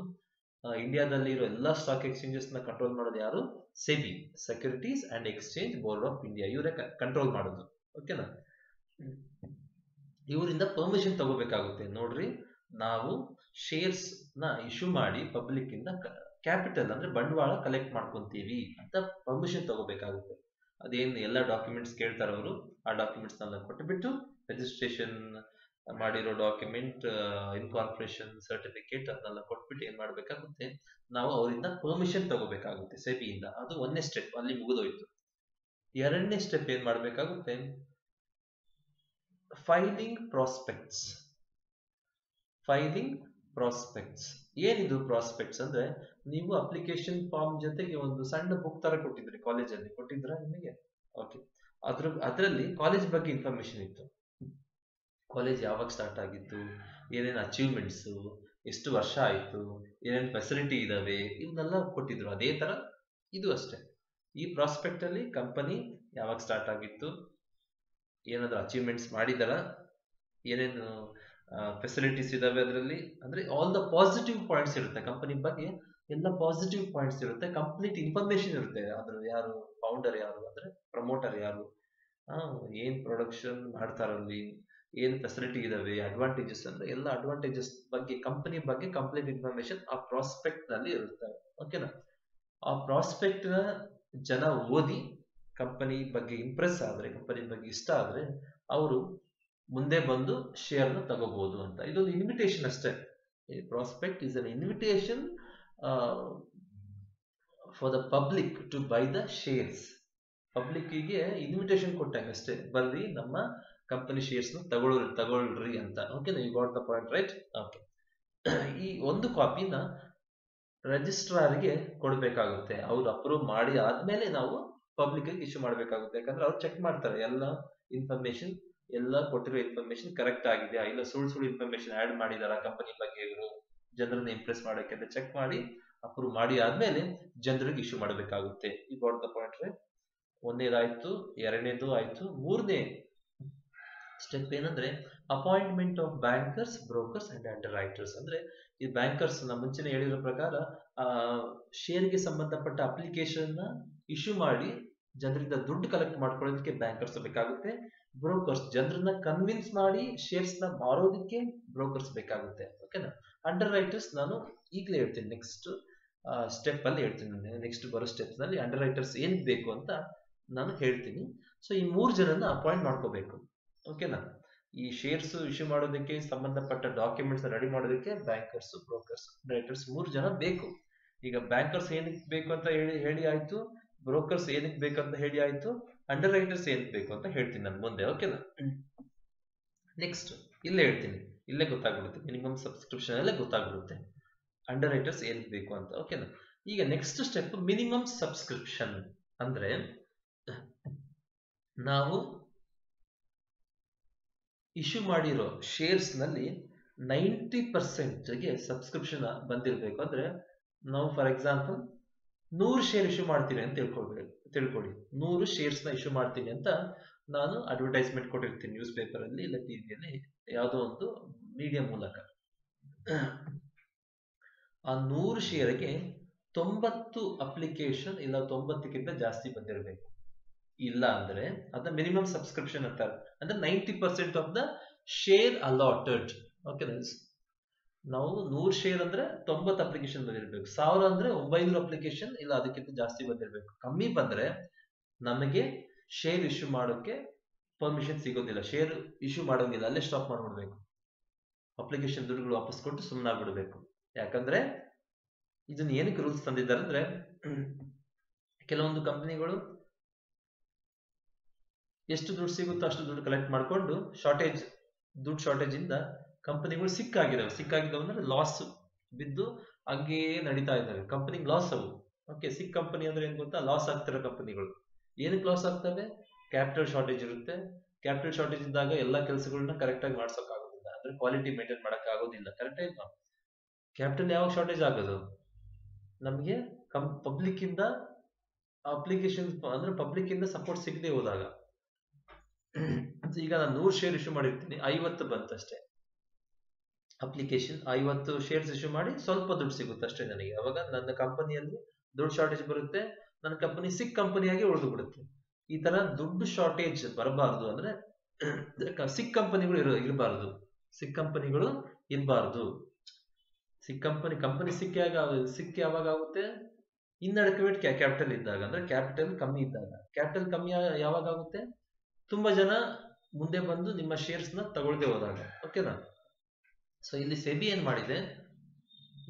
A: ಇಂಡಿಯಾದಲ್ಲಿ ಇರೋ ಎಲ್ಲಾ ಸ್ಟಾಕ್ ಎಕ್ಸ್ಚೇಂಜಸ್ ನ ಕಂಟ್ರೋಲ್ ಮಾಡೋದು ಯಾರು? SEBI, securities and exchange board of India, ಇವರೇ ಕಂಟ್ರೋಲ್ ಮಾಡೋದು. ಓಕೆನಾ? ಇವರಿಂದ ಪರ್ಮಿಷನ್ ತಗೋಬೇಕಾಗುತ್ತೆ. ನೋಡ್ರಿ, ನಾವು ಶೇರ್ಸ್ ನ ಇಶ್ಯೂ ಮಾಡಿ ಪಬ್ಲಿಕ್ ಇಂದ ಕ್ಯಾಪಿಟಲ್ ಅಂದ್ರೆ ಬಂಡವಾಳ ಕಲೆಕ್ಟ್ ಮಾಡ್ಕೊಂತೀವಿ ಅಂತ ಪರ್ಮಿಷನ್ ತಗೋಬೇಕಾಗುತ್ತೆ. ಅದೇನು ಎಲ್ಲ ಡಾಕ್ಯುಮೆಂಟ್ಸ್ ಕೇಳ್ತಾರ ಅವರು, ಆ ಡಾಕ್ಯುಮೆಂಟ್ಸ್ ನೆಲ್ಲ ಕೊಟ್ಟುಬಿಟ್ಟು ರಿಜಿಸ್ಟ್ರೇಷನ್ ಮಾಡಿರೋ ಡಾಕ್ಯುಮೆಂಟ್, ಇನ್ಕಾರ್ಪೊರೇಷನ್ ಸರ್ಟಿಫಿಕೇಟ್ ಅದನ್ನೆಲ್ಲ ಕೊಟ್ಬಿಟ್ಟು ಏನ್ ಮಾಡ್ಬೇಕಾಗುತ್ತೆ, ನಾವು ಅವರಿಂದ ಪರ್ಮಿಷನ್ ತಗೋಬೇಕಾಗುತ್ತೆ ಸೆಬಿಯಿಂದ. ಅದು ಒಂದನೇ ಸ್ಟೆಪ್, ಅಲ್ಲಿ ಮುಗಿದೋಯ್ತು. ಎರಡನೇ ಸ್ಟೆಪ್ ಏನ್ ಮಾಡ್ಬೇಕಾಗುತ್ತೆ, ಫೈಲಿಂಗ್ ಪ್ರಾಸ್ಪೆಕ್ಟ್ಸ್. ಫೈಲಿಂಗ್ ಪ್ರಾಸ್ಪೆಕ್ಟ್ಸ್ ಏನಿದು? ಪ್ರಾಸ್ಪೆಕ್ಟ್ಸ್ ಅಂದ್ರೆ ನೀವು ಅಪ್ಲಿಕೇಶನ್ ಫಾರ್ಮ್ ಜೊತೆಗೆ ಒಂದು ಸಣ್ಣ ಬುಕ್ ತರ ಕೊಟ್ಟಿದ್ರಿ, ಕಾಲೇಜಲ್ಲಿ ಕೊಟ್ಟಿದ್ರ ನಿಮಗೆ? ಓಕೆ, ಅದರಲ್ಲಿ ಕಾಲೇಜ್ ಬಗ್ಗೆ ಇನ್ಫಾರ್ಮೇಶನ್ ಇತ್ತು. ಕಾಲೇಜ್ ಯಾವಾಗ ಸ್ಟಾರ್ಟ್ ಆಗಿತ್ತು, ಏನೇನು ಅಚೀವ್ಮೆಂಟ್ಸ್, ಎಷ್ಟು ವರ್ಷ ಆಯ್ತು, ಏನೇನು ಫೆಸಿಲಿಟಿ ಇದಾವೆ, ಇವನ್ನೆಲ್ಲ ಕೊಟ್ಟಿದ್ರು. ಅದೇ ತರ ಇದು ಅಷ್ಟೇ. ಈ ಪ್ರಾಸ್ಪೆಕ್ಟ್ ಅಲ್ಲಿ ಕಂಪನಿ ಯಾವಾಗ ಸ್ಟಾರ್ಟ್ ಆಗಿತ್ತು, ಏನಾದ್ರು ಅಚೀವ್ಮೆಂಟ್ಸ್ ಮಾಡಿದಾರ, ಏನೇನು ಫೆಸಿಲಿಟೀಸ್ ಇದಾವೆ ಅದರಲ್ಲಿ, ಅಂದ್ರೆ ಆಲ್ ದ ಪಾಸಿಟಿವ್ ಪಾಯಿಂಟ್ಸ್ ಇರುತ್ತೆ ಕಂಪನಿ ಬಗ್ಗೆ, ಎಲ್ಲ ಪಾಸಿಟಿವ್ ಪಾಯಿಂಟ್ಸ್ ಇರುತ್ತೆ, ಕಂಪ್ಲೀಟ್ ಇನ್ಫಾರ್ಮೇಶನ್ ಇರುತ್ತೆ. ಅದ್ರ ಯಾರು ಫೌಂಡರ್, ಯಾರು ಅಂದ್ರೆ ಪ್ರಮೋಟರ್ ಯಾರು, ಏನ್ ಪ್ರೊಡಕ್ಷನ್ ಮಾಡ್ತಾರಲ್ಲಿ, ಏನ್ ಫೆಸಿಲಿಟಿ ಇದಾವೆ, ಅಡ್ವಾಂಟೇಜಸ್ ಅಂದ್ರೆ ಎಲ್ಲ ಅಡ್ವಾಂಟೇಜಸ್ ಬಗ್ಗೆ, ಕಂಪನಿ ಬಗ್ಗೆ ಕಂಪ್ಲೀಟ್ ಇನ್ಫಾರ್ಮೇಶನ್ ಆ ಪ್ರಾಸ್ಪೆಕ್ಟ್ ನಲ್ಲಿ ಇರುತ್ತೆ. ಓಕೆನಾ? ಆ ಪ್ರಾಸ್ಪೆಕ್ಟ್ ನ ಜನ ಓದಿ ಕಂಪನಿ ಬಗ್ಗೆ ಇಂಪ್ರೆಸ್ ಆದ್ರೆ, ಕಂಪನಿ ಬಗ್ಗೆ ಇಷ್ಟ ಆದ್ರೆ, ಅವರು ಮುಂದೆ ಬಂದು ಶೇರ್ ನ ತಗೋಬಹುದು ಅಂತ. ಇದೊಂದು ಇನ್ವಿಟೇಷನ್ ಅಷ್ಟೇ. Prospect is an invitation for the public to buy the shares. ಪಬ್ಲಿಕ್ಗೆ ಇನ್ವಿಟೇಷನ್ ಕೊಟ್ಟಂಗೆ ಅಷ್ಟೇ, ಬರ್ರಿ ನಮ್ಮ ಕಂಪನಿ ಶೇರ್ಸ್ ನ ತಗೊಳ್ರಿ ಅಂತ. Okay, you got the point, right? Okay, ಈ ಒಂದು ಕಾಪಿನ ರಿಜಿಸ್ಟ್ರಾರ್ಗೆ ಕೊಡ್ಬೇಕಾಗುತ್ತೆ. ಅವ್ರು ಅಪ್ರೂವ್ ಮಾಡಿ ಆದ್ಮೇಲೆ ನಾವು ಪಬ್ಲಿಕ್ ಇಶ್ಯೂ ಮಾಡ್ಬೇಕಾಗುತ್ತೆ. ಯಾಕಂದ್ರೆ ಅವ್ರು ಚೆಕ್ ಮಾಡ್ತಾರೆ ಎಲ್ಲ ಇನ್ಫಾರ್ಮೇಶನ್, ಎಲ್ಲ ಕೊಟ್ಟಿರೋ ಇನ್ಫಾರ್ಮೇಶನ್ ಕರೆಕ್ಟ್ ಆಗಿದೆಯಾ, ಇಲ್ಲ ಸುಳ್ಳು ಇನ್ಫಾರ್ಮೇಶನ್ ಆಡ್ ಮಾಡಿದಾರ ಕಂಪನಿ ಬಗ್ಗೆ ಇವರು ಜನರನ್ನ ಇಂಪ್ರೆಸ್ ಮಾಡೋಕೆ ಅಂತ ಚೆಕ್ ಮಾಡಿ ಅಪ್ರೂವ್ ಮಾಡಿ ಆದ್ಮೇಲೆ ಜನರಿಗೆ ಇಶ್ಯೂ ಮಾಡಬೇಕಾಗುತ್ತೆ. ಈ ಗಾಟ್ ದ ಪಾಯಿಂಟ್, ರೈಟ್? ಒಂದನೇದಾಯ್ತು, ಎರಡನೇದು ಆಯ್ತು. ಮೂರನೇ ಸ್ಟೆಪ್ ಏನಂದ್ರೆ appointment of bankers, brokers and under writers. ಅಂದ್ರೆ ಈ ಬ್ಯಾಂಕರ್ಸ್ ನಾ ಮುಂಚೆನೆ ಹೇಳಿರೋ ಪ್ರಕಾರ ಶೇರ್ಗೆ ಸಂಬಂಧಪಟ್ಟ ಅಪ್ಲಿಕೇಶನ್ ನ ಇಶ್ಯೂ ಮಾಡಿ ಜನರಿಂದ ದುಡ್ಡು ಕಲೆಕ್ಟ್ ಮಾಡ್ಕೊಳ್ಳೋದಕ್ಕೆ ಬ್ಯಾಂಕರ್ಸ್ ಬೇಕಾಗುತ್ತೆ. ಬ್ರೋಕರ್ಸ್ ಜನರನ್ನ ಕನ್ವಿನ್ಸ್ ಮಾಡಿ ಶೇರ್ಸ್ ನ ಮಾರೋದಕ್ಕೆ ಬ್ರೋಕರ್ಸ್ ಬೇಕಾಗುತ್ತೆ. ಓಕೆನಾ? ಅಂಡರ್ ರೈಟರ್ಸ್ ನಾನು ಈಗಲೇ ಹೇಳ್ತೀನಿ, ನೆಕ್ಸ್ಟ್ ಸ್ಟೆಪ್ ಅಲ್ಲಿ ಹೇಳ್ತೀನಿ. ನೆಕ್ಸ್ಟ್ ಬರೋ ಸ್ಟೆಪ್ಸ್ ನಲ್ಲಿ ಅಂಡರ್ ರೈಟರ್ಸ್ ಏನ್ ಬೇಕು ಅಂತ ನಾನು ಹೇಳ್ತೀನಿ. ಸೊ ಈ 3 ಜನನ ಅಪಾಯಿಂಟ್ ಮಾಡ್ಕೋಬೇಕು. ಓಕೆನಾ? ಈ ಶೇರ್ಸ್ ಇಶ್ಯೂ ಮಾಡೋದಕ್ಕೆ ಸಂಬಂಧಪಟ್ಟ ಡಾಕ್ಯುಮೆಂಟ್ಸ್ ರೆಡಿ ಮಾಡೋದಕ್ಕೆ ಬ್ಯಾಂಕರ್ಸ್, ಬ್ರೋಕರ್ಸ್, ರೈಟರ್ಸ್ 3 ಜನ ಬೇಕು. ಈಗ ಬ್ಯಾಂಕರ್ಸ್ ಏನಕ್ಕೆ ಬೇಕು ಅಂತ ಹೇಳಿ ಆಯ್ತು, ಬ್ರೋಕರ್ಸ್ ಏನಕ್ಕೆ ಬೇಕಂತ ಹೇಳಿ ಆಯ್ತು, ಅಂಡರ್ ರೈಟರ್ಸ್ ಏನಕ್ಕೆ ಬೇಕು ಅಂತ ಹೇಳ್ತೀನಿ ನಾನು ಮುಂದೆ. ಓಕೆನಾ? ನೆಕ್ಸ್ಟ್ ಇಲ್ಲೇ ಹೇಳ್ತೀನಿ, ಇಲ್ಲೇ ಗೊತ್ತಾಗ್ಬಿಡುತ್ತೆ, ಮಿನಿಮಮ್ ಸಬ್ಸ್ಕ್ರಿಪ್ಷನ್ ಅಲ್ಲೇ ಗೊತ್ತಾಗ್ಬಿಡುತ್ತೆ ಅಂಡರ್ ರೈಟರ್ಸ್ ಏನಕ್ಕೆ ಬೇಕು ಅಂತ. ಓಕೆನಾ? ಈಗ ನೆಕ್ಸ್ಟ್ ಸ್ಟೆಪ್ ಮಿನಿಮಮ್ ಸಬ್ಸ್ಕ್ರಿಪ್ಷನ್. ಅಂದ್ರೆ ನಾವು ಇಶ್ಯೂ ಮಾಡಿರೋ ಶೇರ್ಸ್ ನಲ್ಲಿ 90%ಗೆ ಸಬ್ಸ್ಕ್ರಿಪ್ಷನ್ ಬಂದಿರಬೇಕು. ಅಂದ್ರೆ ನಾವು ಫಾರ್ ಎಕ್ಸಾಂಪಲ್ 100 ಶೇರ್ ಇಶ್ಯೂ ಮಾಡ್ತೀನಿ ಅಂತ ತಿಳ್ಕೊಳ್ಳಿ. 100 ಶೇರ್ಸ್ ನ ಇಶ್ಯೂ ಮಾಡ್ತೀನಿ ಅಂತ ನಾನು ಅಡ್ವರ್ಟೈಸ್ಮೆಂಟ್ ಕೊಟ್ಟಿರ್ತೀನಿ ನ್ಯೂಸ್ ಪೇಪರ್ ಅಲ್ಲಿ, ಇಲ್ಲ ಟಿವಿಯಲ್ಲಿ, ಯಾವುದೋ ಒಂದು ಮೀಡಿಯಾ ಮೂಲಕ. ಆ 100 ಶೇರ್ಗೆ 90 ಅಪ್ಲಿಕೇಶನ್ ಇಲ್ಲ 90ಕ್ಕಿಂತ ಜಾಸ್ತಿ ಬಂದಿರಬೇಕು. ಇಲ್ಲ ಅಂದ್ರೆ ಅದನ್ನ ಮಿನಿಮಮ್ ಸಬ್ಸ್ಕ್ರಿಪ್ಷನ್ ಅಂತಾರೆ. ಅಂದ್ರೆ 90% of the share allotted. Okay, ನಾವು 100 ಶೇರ್ ಅಂದ್ರೆ 90 ಅಪ್ಲಿಕೇಶನ್ ಬಂದಿರಬೇಕು. 1000 ಅಂದ್ರೆ 900 ಅಪ್ಲಿಕೇಶನ್ ಇಲ್ಲ ಅದಕ್ಕಿಂತ ಜಾಸ್ತಿ ಬಂದಿರಬೇಕು. ಕಮ್ಮಿ ಬಂದ್ರೆ ನಮಗೆ ಶೇರ್ ಇಶ್ಯೂ ಮಾಡೋಕೆ ಪರ್ಮಿಷನ್ ಸಿಗೋದಿಲ್ಲ, ಶೇರ್ ಇಶ್ಯೂ ಮಾಡೋಂಗಿಲ್ಲ, ಅಲ್ಲೇ ಸ್ಟಾಪ್ ಮಾಡ್ಬಿಡ್ಬೇಕು. ಅಪ್ಲಿಕೇಶನ್ ದುಡ್ಡುಗಳು ವಾಪಸ್ ಕೊಟ್ಟು ಸುಮ್ಮನಾಗ್ಬಿಡ್ಬೇಕು. ಯಾಕಂದ್ರೆ ಇದನ್ನ ಏನಕ್ಕೆ ರೂಲ್ಸ್ ತಂದಿದ್ದಾರೆ ಅಂದ್ರೆ ಕೆಲವೊಂದು ಕಂಪನಿಗಳು ಎಷ್ಟು ದುಡ್ಡು ಸಿಗುತ್ತೋ ಅಷ್ಟು ದುಡ್ಡು ಕಲೆಕ್ಟ್ ಮಾಡ್ಕೊಂಡು ದುಡ್ಡು ಶಾರ್ಟೇಜ್ ಇಂದ ಕಂಪನಿಗಳು ಸಿಕ್ಕಾಗಿದ್ದಾವೆ ಅಂದ್ರೆ ಲಾಸ್ ಬಿದ್ದು ಹಂಗೇ ನಡೀತಾ ಇದ್ದಾವೆ. ಕಂಪನಿಗೆ ಲಾಸ್ ಅವು. ಓಕೆ, ಸಿಕ್ ಕಂಪನಿ ಅಂದ್ರೆ ಏನ್ ಗೊತ್ತಾ, ಲಾಸ್ ಆಗ್ತಿರೋ ಕಂಪನಿಗಳು. ಏನಕ್ಕೆ ಲಾಸ್ ಆಗ್ತವೆ? ಕ್ಯಾಪಿಟಲ್ ಶಾರ್ಟೇಜ್ ಇರುತ್ತೆ. ಕ್ಯಾಪಿಟಲ್ ಶಾರ್ಟೇಜ್ ಇದ್ದಾಗ ಎಲ್ಲಾ ಕೆಲಸಗಳನ್ನ ಕರೆಕ್ಟ್ ಆಗಿ ಮಾಡ್ಸೋಕ್ ಆಗೋದಿಲ್ಲ, ಅಂದ್ರೆ ಕ್ವಾಲಿಟಿ ಮೇಂಟೈನ್ ಮಾಡಕ್ ಆಗೋದಿಲ್ಲ. ಕರೆಕ್ಟ್ ಆಯ್ತು? ಕ್ಯಾಪಿಟಲ್ ಯಾವಾಗ ಶಾರ್ಟೇಜ್ ಆಗೋದು? ನಮ್ಗೆ ಪಬ್ಲಿಕ್ ಇಂದ ಅಪ್ಲಿಕೇಶನ್ ಅಂದ್ರೆ ಪಬ್ಲಿಕ್ ಇಂದ ಸಪೋರ್ಟ್ ಸಿಗದೆ ಹೋದಾಗ. ಈಗ ನಾನು 100 ಶೇರ್ ಇಶ್ಯೂ ಮಾಡಿರ್ತೀನಿ, 50 ಬಂತಷ್ಟೇ. ಅಪ್ಲಿಕೇಶನ್ 50 ಶೇರ್ಸ್ ಇಶ್ಯೂ ಮಾಡಿ ಸ್ವಲ್ಪ ದುಡ್ಡು ಸಿಗುತ್ತೆ ಅಷ್ಟೇ ನನಗೆ. ಅವಾಗ ನನ್ನ ಕಂಪನಿಯಲ್ಲಿ ದುಡ್ಡು ಶಾರ್ಟೇಜ್ ಬರುತ್ತೆ, ನನ್ನ ಕಂಪನಿ ಸಿಕ್ ಕಂಪನಿಯಾಗಿ ಉಳಿದು ಬಿಡುತ್ತೆ. ಈ ತರ ದುಡ್ಡು ಶಾರ್ಟೇಜ್ ಬರಬಾರ್ದು ಅಂದ್ರೆ ಸಿಕ್ ಕಂಪನಿಗಳು ಇರಬಾರ್ದು. ಸಿಕ್ ಕಂಪನಿಗಳು ಇರಬಾರ್ದು. ಸಿಕ್ ಕಂಪನಿ ಸಿಕ್ ಯಾವಾಗ ಆಗುತ್ತೆ? ಇನ್ಅಡೆಕ್ವೇಟ್ ಕ್ಯಾಪಿಟಲ್ ಇದ್ದಾಗ, ಅಂದ್ರೆ ಕ್ಯಾಪಿಟಲ್ ಕಮ್ಮಿ ಇದ್ದಾಗ. ಕ್ಯಾಪಿಟಲ್ ಕಮ್ಮಿ ಯಾವಾಗ ಆಗುತ್ತೆ? ತುಂಬಾ ಜನ ಮುಂದೆ ಬಂದು ನಿಮ್ಮ ಶೇರ್ಸ್ ನ ತಗೊಳ್ದೆ ಹೋದಾಗ. ಓಕೆನಾ? ಸೊ ಇಲ್ಲಿ ಸೆಬಿ ಏನ್ ಮಾಡಿದೆ,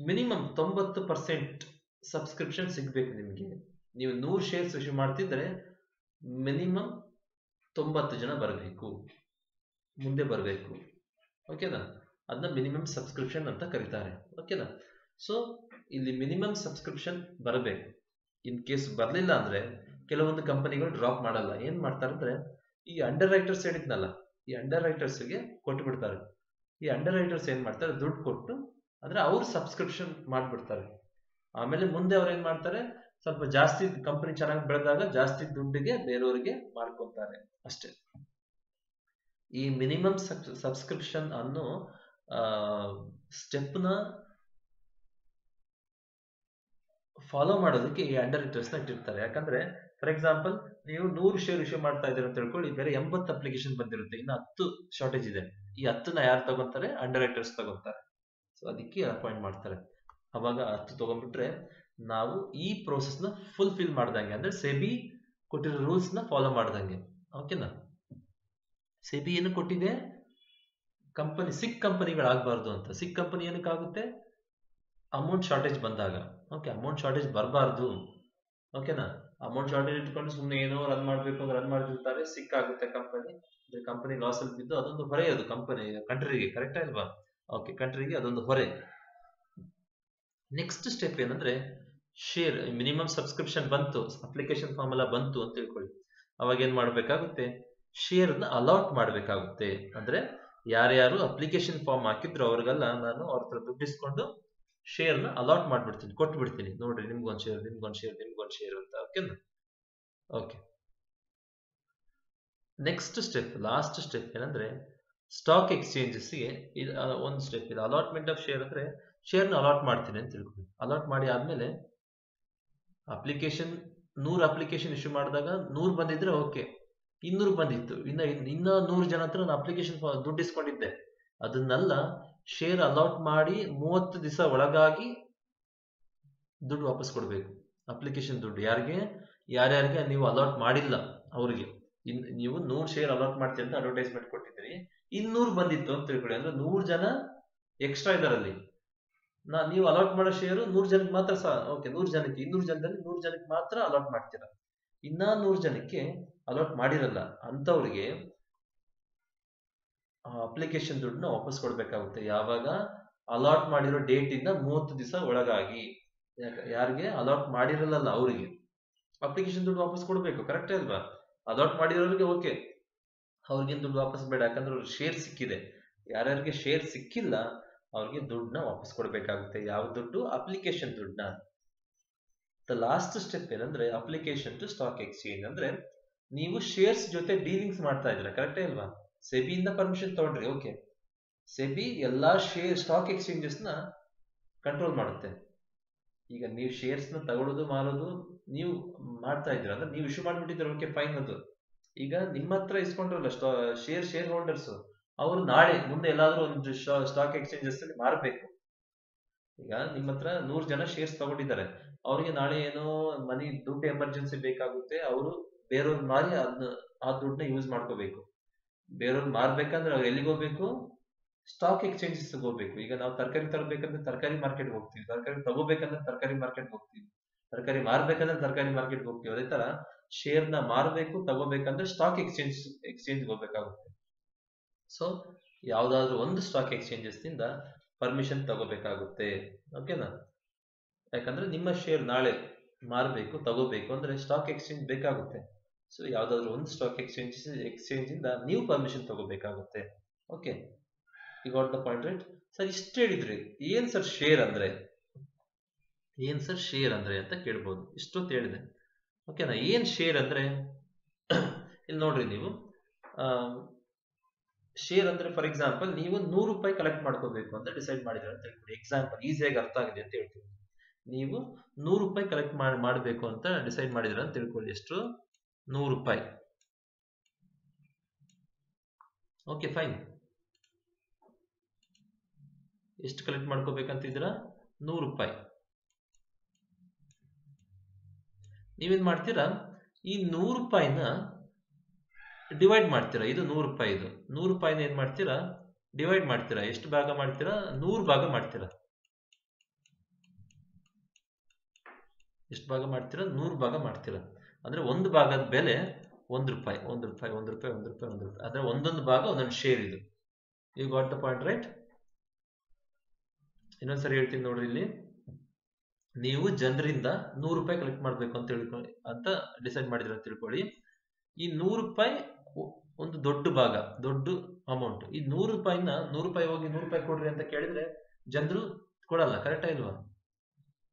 A: ಮಿನಿಮಮ್ 90% ಸಬ್ಸ್ಕ್ರಿಪ್ಷನ್ ಸಿಗ್ಬೇಕು ನಿಮ್ಗೆ. ನೀವು 100 ಶೇರ್ಸ್ ಇಶ್ಯೂ ಮಾಡ್ತಿದ್ರೆ ಮಿನಿಮಮ್ 90 ಜನ ಬರಬೇಕು, ಮುಂದೆ ಬರಬೇಕು. ಓಕೆನಾ? ಅದನ್ನ ಮಿನಿಮಮ್ ಸಬ್ಸ್ಕ್ರಿಪ್ಷನ್ ಅಂತ ಕರೀತಾರೆ. ಓಕೆನಾ? ಸೊ ಇಲ್ಲಿ ಮಿನಿಮಮ್ ಸಬ್ಸ್ಕ್ರಿಪ್ಷನ್ ಬರಬೇಕು. ಇನ್ ಕೇಸ್ ಬರ್ಲಿಲ್ಲ ಅಂದ್ರೆ ಕೆಲವೊಂದು ಕಂಪನಿಗಳು ಡ್ರಾಪ್ ಮಾಡಲ್ಲ. ಏನ್ ಮಾಡ್ತಾರೆ ಅಂದ್ರೆ, ಈ ಅಂಡರ್ ರೈಟರ್ಸ್ ಹೇಳಿದ್ನಲ್ಲ, ಈ ಅಂಡರ್ ರೈಟರ್ಸ್ಗೆ ಕೊಟ್ಟು ಬಿಡ್ತಾರೆ. ಈ ಅಂಡರ್ ರೈಟರ್ಸ್ ಏನ್ ಮಾಡ್ತಾರೆ, ದುಡ್ಡು ಕೊಟ್ಟು ಅಂದ್ರೆ ಅವ್ರು ಸಬ್ಸ್ಕ್ರಿಪ್ಷನ್ ಮಾಡ್ಬಿಡ್ತಾರೆ. ಆಮೇಲೆ ಮುಂದೆ ಅವ್ರು ಏನ್ ಮಾಡ್ತಾರೆ, ಸ್ವಲ್ಪ ಜಾಸ್ತಿ ಕಂಪನಿ ಚೆನ್ನಾಗಿ ಬೆಳೆದಾಗ ಜಾಸ್ತಿ ದುಡ್ಡಿಗೆ ಬೇರೆಯವರಿಗೆ ಮಾರ್ಕೊತಾರೆ ಅಷ್ಟೇ. ಈ ಮಿನಿಮಮ್ ಸಬ್ಸ್ಕ್ರಿಪ್ಷನ್ ಅನ್ನೋ ಸ್ಟೆಪ್ ನ ಫಾಲೋ ಮಾಡೋದಕ್ಕೆ ಈ ಅಂಡರ್ ರೈಟರ್ಸ್ ನ ಇಟ್ಟಿರ್ತಾರೆ. ಯಾಕಂದ್ರೆ ಫಾರ್ ಎಕ್ಸಾಂಪಲ್ ನೀವು 100 ಶೇರ್ ಇಶ್ಯೂ ಮಾಡ್ತಾ ಇದ್ದೀರ ಅಂತ ತಿಳ್ಕೊಳ್ಳಿ, ಬೇರೆ 80 ಅಪ್ಲಿಕೇಶನ್ ಬಂದಿರುತ್ತೆ, ಇನ್ನು 10 ಶಾರ್ಟೇಜ್ ಇದೆ. ಈ 10ನ ಯಾರು ತಗೊಂತಾರೆ? ಅಂಡರ್ ರೈಟರ್ಸ್ ತಗೊಂತಾರೆ. ಸೊ ಅದಕ್ಕೆ ಅಪಾಯಿಂಟ್ ಮಾಡ್ತಾರೆ. ಅವಾಗ 10 ತಗೊಂಡ್ಬಿಟ್ರೆ ನಾವು ಈ ಪ್ರೋಸೆಸ್ ನ ಫುಲ್ಫಿಲ್ ಮಾಡ್ದಂಗೆ, ಅಂದ್ರೆ ಸೆಬಿ ಕೊಟ್ಟಿರೋ ರೂಲ್ಸ್ ನ ಫಾಲೋ ಮಾಡ್ದಂಗೆ. ಓಕೆನಾ? ಸೆಬಿ ಏನು ಕೊಟ್ಟಿದೆ, ಸಿಕ್ ಕಂಪನಿಗಳಾಗಬಾರ್ದು ಅಂತ. ಸಿಕ್ ಕಂಪನಿ ಏನಕ್ಕಾಗುತ್ತೆ? ಅಮೌಂಟ್ ಶಾರ್ಟೇಜ್ ಬಂದಾಗ. ಓಕೆ, ಅಮೌಂಟ್ ಶಾರ್ಟೇಜ್ ಬರಬಾರ್ದು. ಓಕೆನಾ? ಅಮೌಂಟ್ ಶಾರ್ಟೇಜ್ ಇಟ್ಕೊಂಡು ಸುಮ್ಮನೆ ಏನೋ ರನ್ ಮಾಡ್ಬೇಕು ಅಂತ ರನ್ ಮಾಡಿರ್ತಾರೆ, ಸಿಕ್ ಆಗುತ್ತೆ ಕಂಪನಿ ಲಾಸ್ ಅಲ್ಲಿ ಬಿದ್ದು ಅದೊಂದು ಹೊರೆ, ಅದು ಕಂಟ್ರಿಗೆ. ಕರೆಕ್ಟ್ ಅಲ್ವಾ? ಓಕೆ, ಕಂಟ್ರಿಗೆ ಅದೊಂದು ಹೊರೆ. ನೆಕ್ಸ್ಟ್ ಸ್ಟೆಪ್ ಏನಂದ್ರೆ, ಶೇರ್ ಮಿನಿಮಮ್ ಸಬ್ಸ್ಕ್ರಿಪ್ಷನ್ ಬಂತು, ಅಪ್ಲಿಕೇಶನ್ ಫಾರ್ಮ್ ಎಲ್ಲ ಬಂತು ಅಂತ ತಿಳ್ಕೊಳ್ಳಿ. ಅವಾಗ ಏನ್ ಮಾಡ್ಬೇಕಾಗುತ್ತೆ, ಶೇರ್ ನ ಅಲಾಟ್ ಮಾಡ್ಬೇಕಾಗುತ್ತೆ. ಅಂದ್ರೆ ಯಾರ್ಯಾರು ಅಪ್ಲಿಕೇಶನ್ ಫಾರ್ಮ್ ಹಾಕಿದ್ರು ಅವ್ರಿಗೆಲ್ಲ ನಾನು ಅವ್ರ ಹತ್ರ ದುಡ್ಡು ಇಸ್ಕೊಂಡು ಶೇರ್ ನ ಅಲಾಟ್ ಮಾಡ್ಬಿಡ್ತೀನಿ, ಕೊಟ್ಟು ಬಿಡ್ತೀನಿ. ನೋಡ್ರಿ, ನಿಮ್ಗೊಂದ್ ಶೇರ್, ನಿಮ್ಗೊಂದ್ ಶೇರ್, ನಿಮ್ಗೊಂದ್ ಶೇರ್ ಅಂತ. ಓಕೆನಾ? Okay, next step, last step ಏನಂದ್ರೆ, ಸ್ಟಾಕ್ ಎಕ್ಸ್ಚೇಂಜಸ್ಗೆ ಒಂದು ಸ್ಟೆಪ್ ಇದೆ. ಅಲಾಟ್ಮೆಂಟ್ ಆಫ್ ಶೇರ್ ಅಂದ್ರೆ ಶೇರ್ ನ ಅಲಾಟ್ ಮಾಡ್ತೀನಿ ಅಂತ ತಿಳ್ಕೊಳ್ಳಿ. ಅಲಾಟ್ ಮಾಡಿ ಆದ್ಮೇಲೆ ಅಪ್ಲಿಕೇಶನ್ 100 ಅಪ್ಲಿಕೇಶನ್ ಇಶ್ಯೂ ಮಾಡಿದಾಗ 100 ಬಂದಿದ್ರೆ ಓಕೆ, 200 ಬಂದಿತ್ತು, ಇನ್ನ 100 ಜನ ಹತ್ರ ನಾನು ಅಪ್ಲಿಕೇಶನ್ ದುಡ್ಡು ಇಸ್ಕೊಂಡಿದ್ದೆ, ಅದನ್ನೆಲ್ಲ ಶೇರ್ ಅಲಾಟ್ ಮಾಡಿ 30 ದಿವಸ ಒಳಗಾಗಿ ದುಡ್ಡು ವಾಪಸ್ ಕೊಡ್ಬೇಕು. ಅಪ್ಲಿಕೇಶನ್ ದುಡ್ಡು ಯಾರ್ಯಾರಿಗೆ ನೀವು ಅಲಾಟ್ ಮಾಡಿಲ್ಲ ಅವ್ರಿಗೆ. ನೀವು 100 ಶೇರ್ ಅಲಾಟ್ ಮಾಡ್ತೀವಿ ಅಂತ ಅಡ್ವರ್ಟೈಸ್ಮೆಂಟ್ ಕೊಟ್ಟಿದ್ದೀರಿ, 200 ಬಂದಿತ್ತು ಅಂತ ತಿಳ್ಕೊಳ್ಳಿ. ಅಂದ್ರೆ 100 ಜನ ಎಕ್ಸ್ಟ್ರಾ ಇದರಲ್ಲಿ. ನೀವು ಅಲಾಟ್ ಮಾಡೋ ಶೇರು 100 ಜನಕ್ಕೆ ಮಾತ್ರ. ಓಕೆ, 100 ಜನಕ್ಕೆ, 200 ಜನದಲ್ಲಿ 100 ಜನಕ್ಕೆ ಮಾತ್ರ ಅಲಾಟ್ ಮಾಡ್ತೀರಾ. ಇನ್ನ 100 ಜನಕ್ಕೆ ಅಲಾಟ್ ಮಾಡಿರಲ್ಲ ಅಂತವ್ರಿಗೆ ಅಪ್ಲಿಕೇಶನ್ ದುಡ್ಡನ್ನ ವಾಪಸ್ ಕೊಡ್ಬೇಕಾಗುತ್ತೆ. ಯಾವಾಗ? ಅಲಾಟ್ ಮಾಡಿರೋ ಡೇಟ್ ಇಂದ 30 ದಿವಸ ಒಳಗಾಗಿ. ಯಾರಿಗೆ ಅಲಾಟ್ ಮಾಡಿರಲ್ಲ ಅವರಿಗೆ ಅಪ್ಲಿಕೇಶನ್ ದುಡ್ಡು ವಾಪಸ್ ಕೊಡ್ಬೇಕು. ಕರೆಕ್ಟ್ ಅಲ್ವಾ? ಅಲಾಟ್ ಮಾಡಿರೋರಿಗೆ ಓಕೆ, ಅವ್ರಿಗೇನು ದುಡ್ಡು ವಾಪಸ್ ಬೇಡ, ಯಾಕಂದ್ರೆ ಅವ್ರಿಗೆ ಶೇರ್ ಸಿಕ್ಕಿದೆ. ಯಾರ್ಯಾರಿಗೆ ಶೇರ್ ಸಿಕ್ಕಿಲ್ಲ ಅವ್ರಿಗೆ ದುಡ್ಡನ್ನ ವಾಪಸ್ ಕೊಡ್ಬೇಕಾಗುತ್ತೆ. ಯಾವ ದುಡ್ಡು? ಅಪ್ಲಿಕೇಶನ್ ದುಡ್ಡನ್ನ. ದ ಲಾಸ್ಟ್ ಸ್ಟೆಪ್ ಏನಂದ್ರೆ, ಅಪ್ಲಿಕೇಶನ್ ಟು ಸ್ಟಾಕ್ ಎಕ್ಸ್ಚೇಂಜ್. ಅಂದ್ರೆ ನೀವು ಶೇರ್ಸ್ ಜೊತೆ ಡೀಲಿಂಗ್ಸ್ ಮಾಡ್ತಾ ಇದ್ದೀರಾ. ಕರೆಕ್ಟೇ ಅಲ್ವಾ? ಸೆಬಿಯಿಂದ ಪರ್ಮಿಷನ್ ತಗೊಂಡ್ರಿ. ಓಕೆ, ಸೆಬಿ ಎಲ್ಲಾ ಸ್ಟಾಕ್ ಎಕ್ಸ್ಚೇಂಜಸ್ ನ ಕಂಟ್ರೋಲ್ ಮಾಡುತ್ತೆ. ಈಗ ನೀವು ಶೇರ್ಸ್ ನ ತಗೊಳ್ಳೋದು ಮಾರೋದು ನೀವು ಮಾಡ್ತಾ ಇದ್ದೀರಾ ಅಂದ್ರೆ ನೀವು ಇಶ್ಯೂ ಮಾಡ್ಬಿಟ್ಟಿದ್ರೆ ಓಕೆ, ಫೈನ್. ಅದು ಈಗ ನಿಮ್ಮ ಹತ್ರ ಇಸ್ಕೊಂಡ್ರಲ್ಲ ಶೇರ್ ಹೋಲ್ಡರ್ಸ್, ಅವರು ನಾಳೆ ಮುಂದೆ ಎಲ್ಲಾದ್ರೂ ಒಂದು ಸ್ಟಾಕ್ ಎಕ್ಸ್ಚೇಂಜಸ್ ಅಲ್ಲಿ ಮಾರಬೇಕು. ಈಗ ನಿಮ್ಮ ಹತ್ರ 100 ಜನ ಶೇರ್ಸ್ ತಗೊಂಡಿದ್ದಾರೆ, ಅವ್ರಿಗೆ ನಾಳೆ ಏನೋ ದುಡ್ಡು ಎಮರ್ಜೆನ್ಸಿ ಬೇಕಾಗುತ್ತೆ, ಅವರು ಬೇರೆಯವ್ರು ಮಾರಿ ಆ ದುಡ್ಡನ್ನ ಯೂಸ್ ಮಾಡ್ಕೋಬೇಕು. ಬೇರೆಯವ್ರು ಮಾರ್ಬೇಕಂದ್ರೆ ಅವ್ರು ಎಲ್ಲಿಗೆ ಹೋಗ್ಬೇಕು? ಸ್ಟಾಕ್ ಎಕ್ಸ್ಚೇಂಜಸ್ ಹೋಗ್ಬೇಕು. ಈಗ ನಾವು ತರಕಾರಿ ತರಬೇಕಂದ್ರೆ ತರಕಾರಿ ಮಾರ್ಕೆಟ್ ಹೋಗ್ತೀವಿ, ತರಕಾರಿ ತಗೋಬೇಕಂದ್ರೆ ತರಕಾರಿ ಮಾರ್ಕೆಟ್ ಹೋಗ್ತೀವಿ, ತರಕಾರಿ ಮಾರ್ಬೇಕಂದ್ರೆ ತರಕಾರಿ ಮಾರ್ಕೆಟ್ ಹೋಗ್ತೀವಿ. ಅದೇ ತರ ಶೇರ್ ನ ಮಾರ್ಬೇಕು ತಗೋಬೇಕಂದ್ರೆ ಸ್ಟಾಕ್ ಎಕ್ಸ್ಚೇಂಜ್ ಹೋಗ್ಬೇಕಾಗುತ್ತೆ. ಸೊ ಯಾವ್ದಾದ್ರು ಒಂದು ಸ್ಟಾಕ್ ಎಕ್ಸ್ಚೇಂಜಸ್ ನಿಂದ ಪರ್ಮಿಷನ್ ತಗೋಬೇಕಾಗುತ್ತೆ. ಓಕೆನಾ? ಯಾಕಂದ್ರೆ ನಿಮ್ಮ ಶೇರ್ ನಾಳೆ ಮಾರ್ಬೇಕು ತಗೋಬೇಕು ಅಂದ್ರೆ ಸ್ಟಾಕ್ ಎಕ್ಸ್ಚೇಂಜ್ ಬೇಕಾಗುತ್ತೆ. ಸೊ ಯಾವ್ದಾದ್ರು ಒಂದು ಸ್ಟಾಕ್ ಎಕ್ಸ್ಚೇಂಜ್ ಇಂದ ನೀವು ಪರ್ಮಿಷನ್ ತಗೋಬೇಕಾಗುತ್ತೆ. Okay, you got the point, right? Sir, ಇಷ್ಟು ಹೇಳಿದ್ರಿ, ಏನ್ ಸರ್ ಶೇರ್ ಅಂದ್ರೆ ಅಂತ ಕೇಳ್ಬೋದು. ಇಷ್ಟೊತ್ತು ಹೇಳಿದೆ. ಓಕೆನಾ? ಏನ್ ಶೇರ್ ಅಂದ್ರೆ ಇಲ್ಲಿ ನೋಡ್ರಿ, ನೀವು ಶೇರ್ ಅಂದ್ರೆ ಫಾರ್ ಎಕ್ಸಾಂಪಲ್ ನೀವು 100 ರೂಪಾಯಿ ಕಲೆಕ್ಟ್ ಮಾಡ್ಕೋಬೇಕು ಅಂತ ಡಿಸೈಡ್ ಮಾಡಿದ್ರೆ ಅಂತ ಹೇಳ್ಕೊಡಿ. ಎಕ್ಸಾಂಪಲ್ ಈಸಿಯಾಗಿ ಅರ್ಥ ಆಗಿದೆ ಅಂತ ಹೇಳ್ತೀವಿ. ನೀವು 100 ರೂಪಾಯಿ ಕಲೆಕ್ಟ್ ಮಾಡಬೇಕು ಅಂತ ಡಿಸೈಡ್ ಮಾಡಿದ್ರೆ ಅಂತ ತಿಳ್ಕೊಳ್ಳಿ. ಎಷ್ಟು? 100 ರೂಪಾಯಿ. Okay fine. ಎಷ್ಟು ಕಲೆಕ್ಟ್ ಮಾಡ್ಕೋಬೇಕಂತಿದ್ರ? 100 ರೂಪಾಯಿ. ನೀವೇನ್ ಮಾಡ್ತೀರಾ, ಈ 100 ರೂಪಾಯಿನ ಡಿವೈಡ್ ಮಾಡ್ತೀರಾ. ಇದು 100 ರೂಪಾಯಿ. ಇದು 100 ರೂಪಾಯಿನ ಏನ್ ಮಾಡ್ತೀರಾ, ಡಿವೈಡ್ ಮಾಡ್ತೀರಾ. ಎಷ್ಟು ಭಾಗ ಮಾಡ್ತೀರಾ? 100 ಭಾಗ ಮಾಡ್ತೀರಾ. ಎಷ್ಟು ಭಾಗ ಮಾಡ್ತೀರಾ? 100 ಭಾಗ ಮಾಡ್ತೀರಾ. ಅಂದ್ರೆ ಒಂದು ಭಾಗದ ಬೆಲೆ 1 ರೂಪಾಯಿ. 1 ರೂಪಾಯಿ 1 ರೂಪಾಯಿ 1 ರೂಪಾಯಿ 1 ರೂಪಾಯಿ. ಅಂದ್ರೆ ಒಂದೊಂದು ಭಾಗ ಒಂದೊಂದು ಶೇರ್. ಇದು you got the point right? ಇನ್ನೊಂದ್ಸರಿ ಹೇಳ್ತೀನಿ ನೋಡ್ರಿ. ಇಲ್ಲಿ ನೀವು ಜನರಿಂದ 100 ರೂಪಾಯಿ ಕಲೆಕ್ಟ್ ಮಾಡ್ಬೇಕು ಅಂತ ತಿಳ್ಕೊಳ್ಳಿ ಅಂತ ಡಿಸೈಡ್ ಮಾಡಿದ್ರೆ ಅಂತ ತಿಳ್ಕೊಳ್ಳಿ. ಈ 100 ರೂಪಾಯಿ ಒಂದು ದೊಡ್ಡ ಭಾಗ, ದೊಡ್ಡ ಅಮೌಂಟ್. ಈ 100 ರೂಪಾಯಿನ 100 ರೂಪಾಯಿ ಹೋಗಿ 100 ರೂಪಾಯಿ ಕೊಡ್ರಿ ಅಂತ ಕೇಳಿದ್ರೆ ಜನರು ಕೊಡಲ್ಲ. ಕರೆಕ್ಟಾ ಇಲ್ವಾ?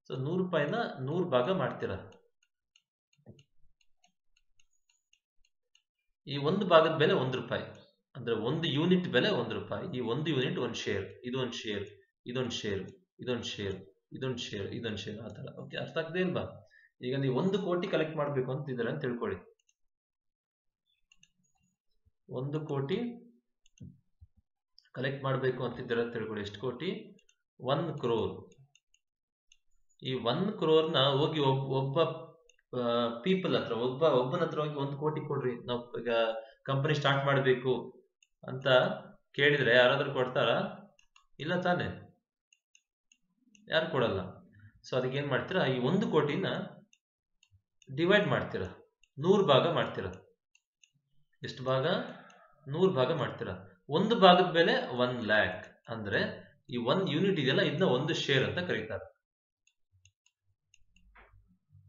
A: ಸೊ 100 ರೂಪಾಯಿನ 100 ಭಾಗ ಮಾಡ್ತೀರಾ. ಈ ಒಂದು ಭಾಗದ ಬೆಲೆ 1 ರೂಪಾಯಿ. ಅಂದ್ರೆ ಒಂದು ಯೂನಿಟ್ ಬೆಲೆ 1 ರೂಪಾಯಿ. ಈ ಒಂದು ಯೂನಿಟ್ ಒಂದು ಶೇರ್. ಇದೊಂದು ಶೇರ್, ಇದೊಂದು ಶೇರ್, ಇದೊಂದು ಶೇರ್, ಇದೊಂದು ಶೇರ್, ಇದೊಂದು ಶೇರ್, ಆ ತರ. ಓಕೆ, ಅರ್ಥ ಆಗ್ತದೆ ಇಲ್ವಾ? ಈಗ ನೀವು 1 ಕೋಟಿ ಕಲೆಕ್ಟ್ ಮಾಡ್ಬೇಕು ಅಂತಿದ್ದೀರ ಅಂತ ತಿಳ್ಕೊಳ್ಳಿ. 1 ಕೋಟಿ ಕಲೆಕ್ಟ್ ಮಾಡಬೇಕು ಅಂತಿದ್ದೀರ ಅಂತ ತಿಳ್ಕೊಳ್ಳಿ. ಎಷ್ಟು ಕೋಟಿ? 1 crore. ಈ 1 crore ನ ಹೋಗಿ ಒಬ್ಬ ಪೀಪಲ್ ಹತ್ರ, ಒಬ್ಬನ ಹತ್ರ ಹೋಗಿ 1 ಕೋಟಿ ಕೊಡ್ರಿ, ನಾವು ಈಗ ಕಂಪನಿ ಸ್ಟಾರ್ಟ್ ಮಾಡಬೇಕು ಅಂತ ಕೇಳಿದ್ರೆ ಯಾರಾದ್ರೂ ಕೊಡ್ತಾರಾ? ಇಲ್ಲ ತಾನೆ, ಯಾರು ಕೊಡಲ್ಲ. ಸೊ ಅದಕ್ಕೆ ಏನ್ ಮಾಡ್ತೀರಾ, ಈ 1 ಕೋಟಿನ ಡಿವೈಡ್ ಮಾಡ್ತೀರಾ, 100 ಭಾಗ ಮಾಡ್ತೀರಾ. ಎಷ್ಟು ಭಾಗ? 100 ಭಾಗ ಮಾಡ್ತೀರಾ. ಒಂದು ಭಾಗದ ಬೆಲೆ 1 lakh. ಅಂದ್ರೆ ಈ 1 ಯೂನಿಟ್ ಇದೆಯಲ್ಲ, ಇದನ್ನ 1 ಶೇರ್ ಅಂತ ಕರೀತಾರೆ.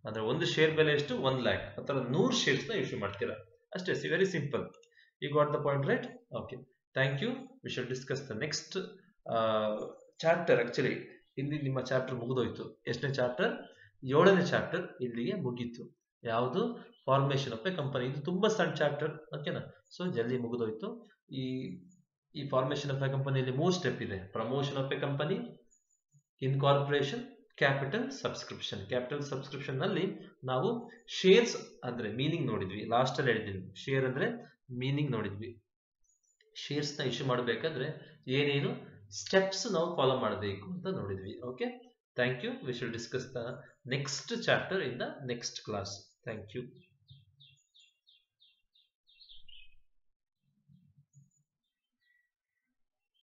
A: ಅಂದ್ರೆ 1 ಶೇರ್ ಬೆಲೆ ಎಷ್ಟು? 1 lakh. ಅಥವಾ 100 ಶೇರ್ಸ್ ನ ಇಶ್ಯೂ ಮಾಡ್ತೀರಾ ಅಷ್ಟೇ. Very simple. You got the point right? Okay, thank you. We shall discuss the next chapter. Actually ಇಲ್ಲಿ ನಿಮ್ಮ ಚಾಪ್ಟರ್ ಮುಗಿದೋಯ್ತು. ಎಷ್ಟನೇ ಚಾಪ್ಟರ್? 7ನೇ ಚಾಪ್ಟರ್ ಇಲ್ಲಿಗೆ ಮುಗೀತು. ಯಾವುದು? Formation of a company. ಇದು ತುಂಬಾ ಸಣ್ಣ ಚಾಪ್ಟರ್. ಓಕೆನಾ? ಸೊ ಜಲ್ದಿ ಮುಗಿದೋಯ್ತು. ಈ ಫಾರ್ಮೇಶನ್ ಆಫ್ ಎ ಕಂಪನಿಯಲ್ಲಿ 3 ಸ್ಟೆಪ್ ಇದೆ. Promotion of a company, incorporation, capital subscription. Capital subscription ನಲ್ಲಿ ನಾವು ಶೇರ್ಸ್ ಅಂದ್ರೆ ಮೀನಿಂಗ್ ನೋಡಿದ್ವಿ. ಲಾಸ್ಟ್ ಅಲ್ಲಿ ಹೇಳಿದ್ವಿ ಶೇರ್ ಅಂದ್ರೆ ಮೀನಿಂಗ್ ನೋಡಿದ್ವಿ. ಶೇರ್ಸ್ ನ ಇಶ್ಯೂ ಮಾಡಬೇಕಾದ್ರೆ ಏನೇನು ಸ್ಟೆಪ್ಸ್ ನಾವು ಫಾಲೋ ಮಾಡಬೇಕು ಅಂತ ನೋಡಿದ್ವಿ. Okay, thank you. We shall discuss the next chapter in the next class. Thank you.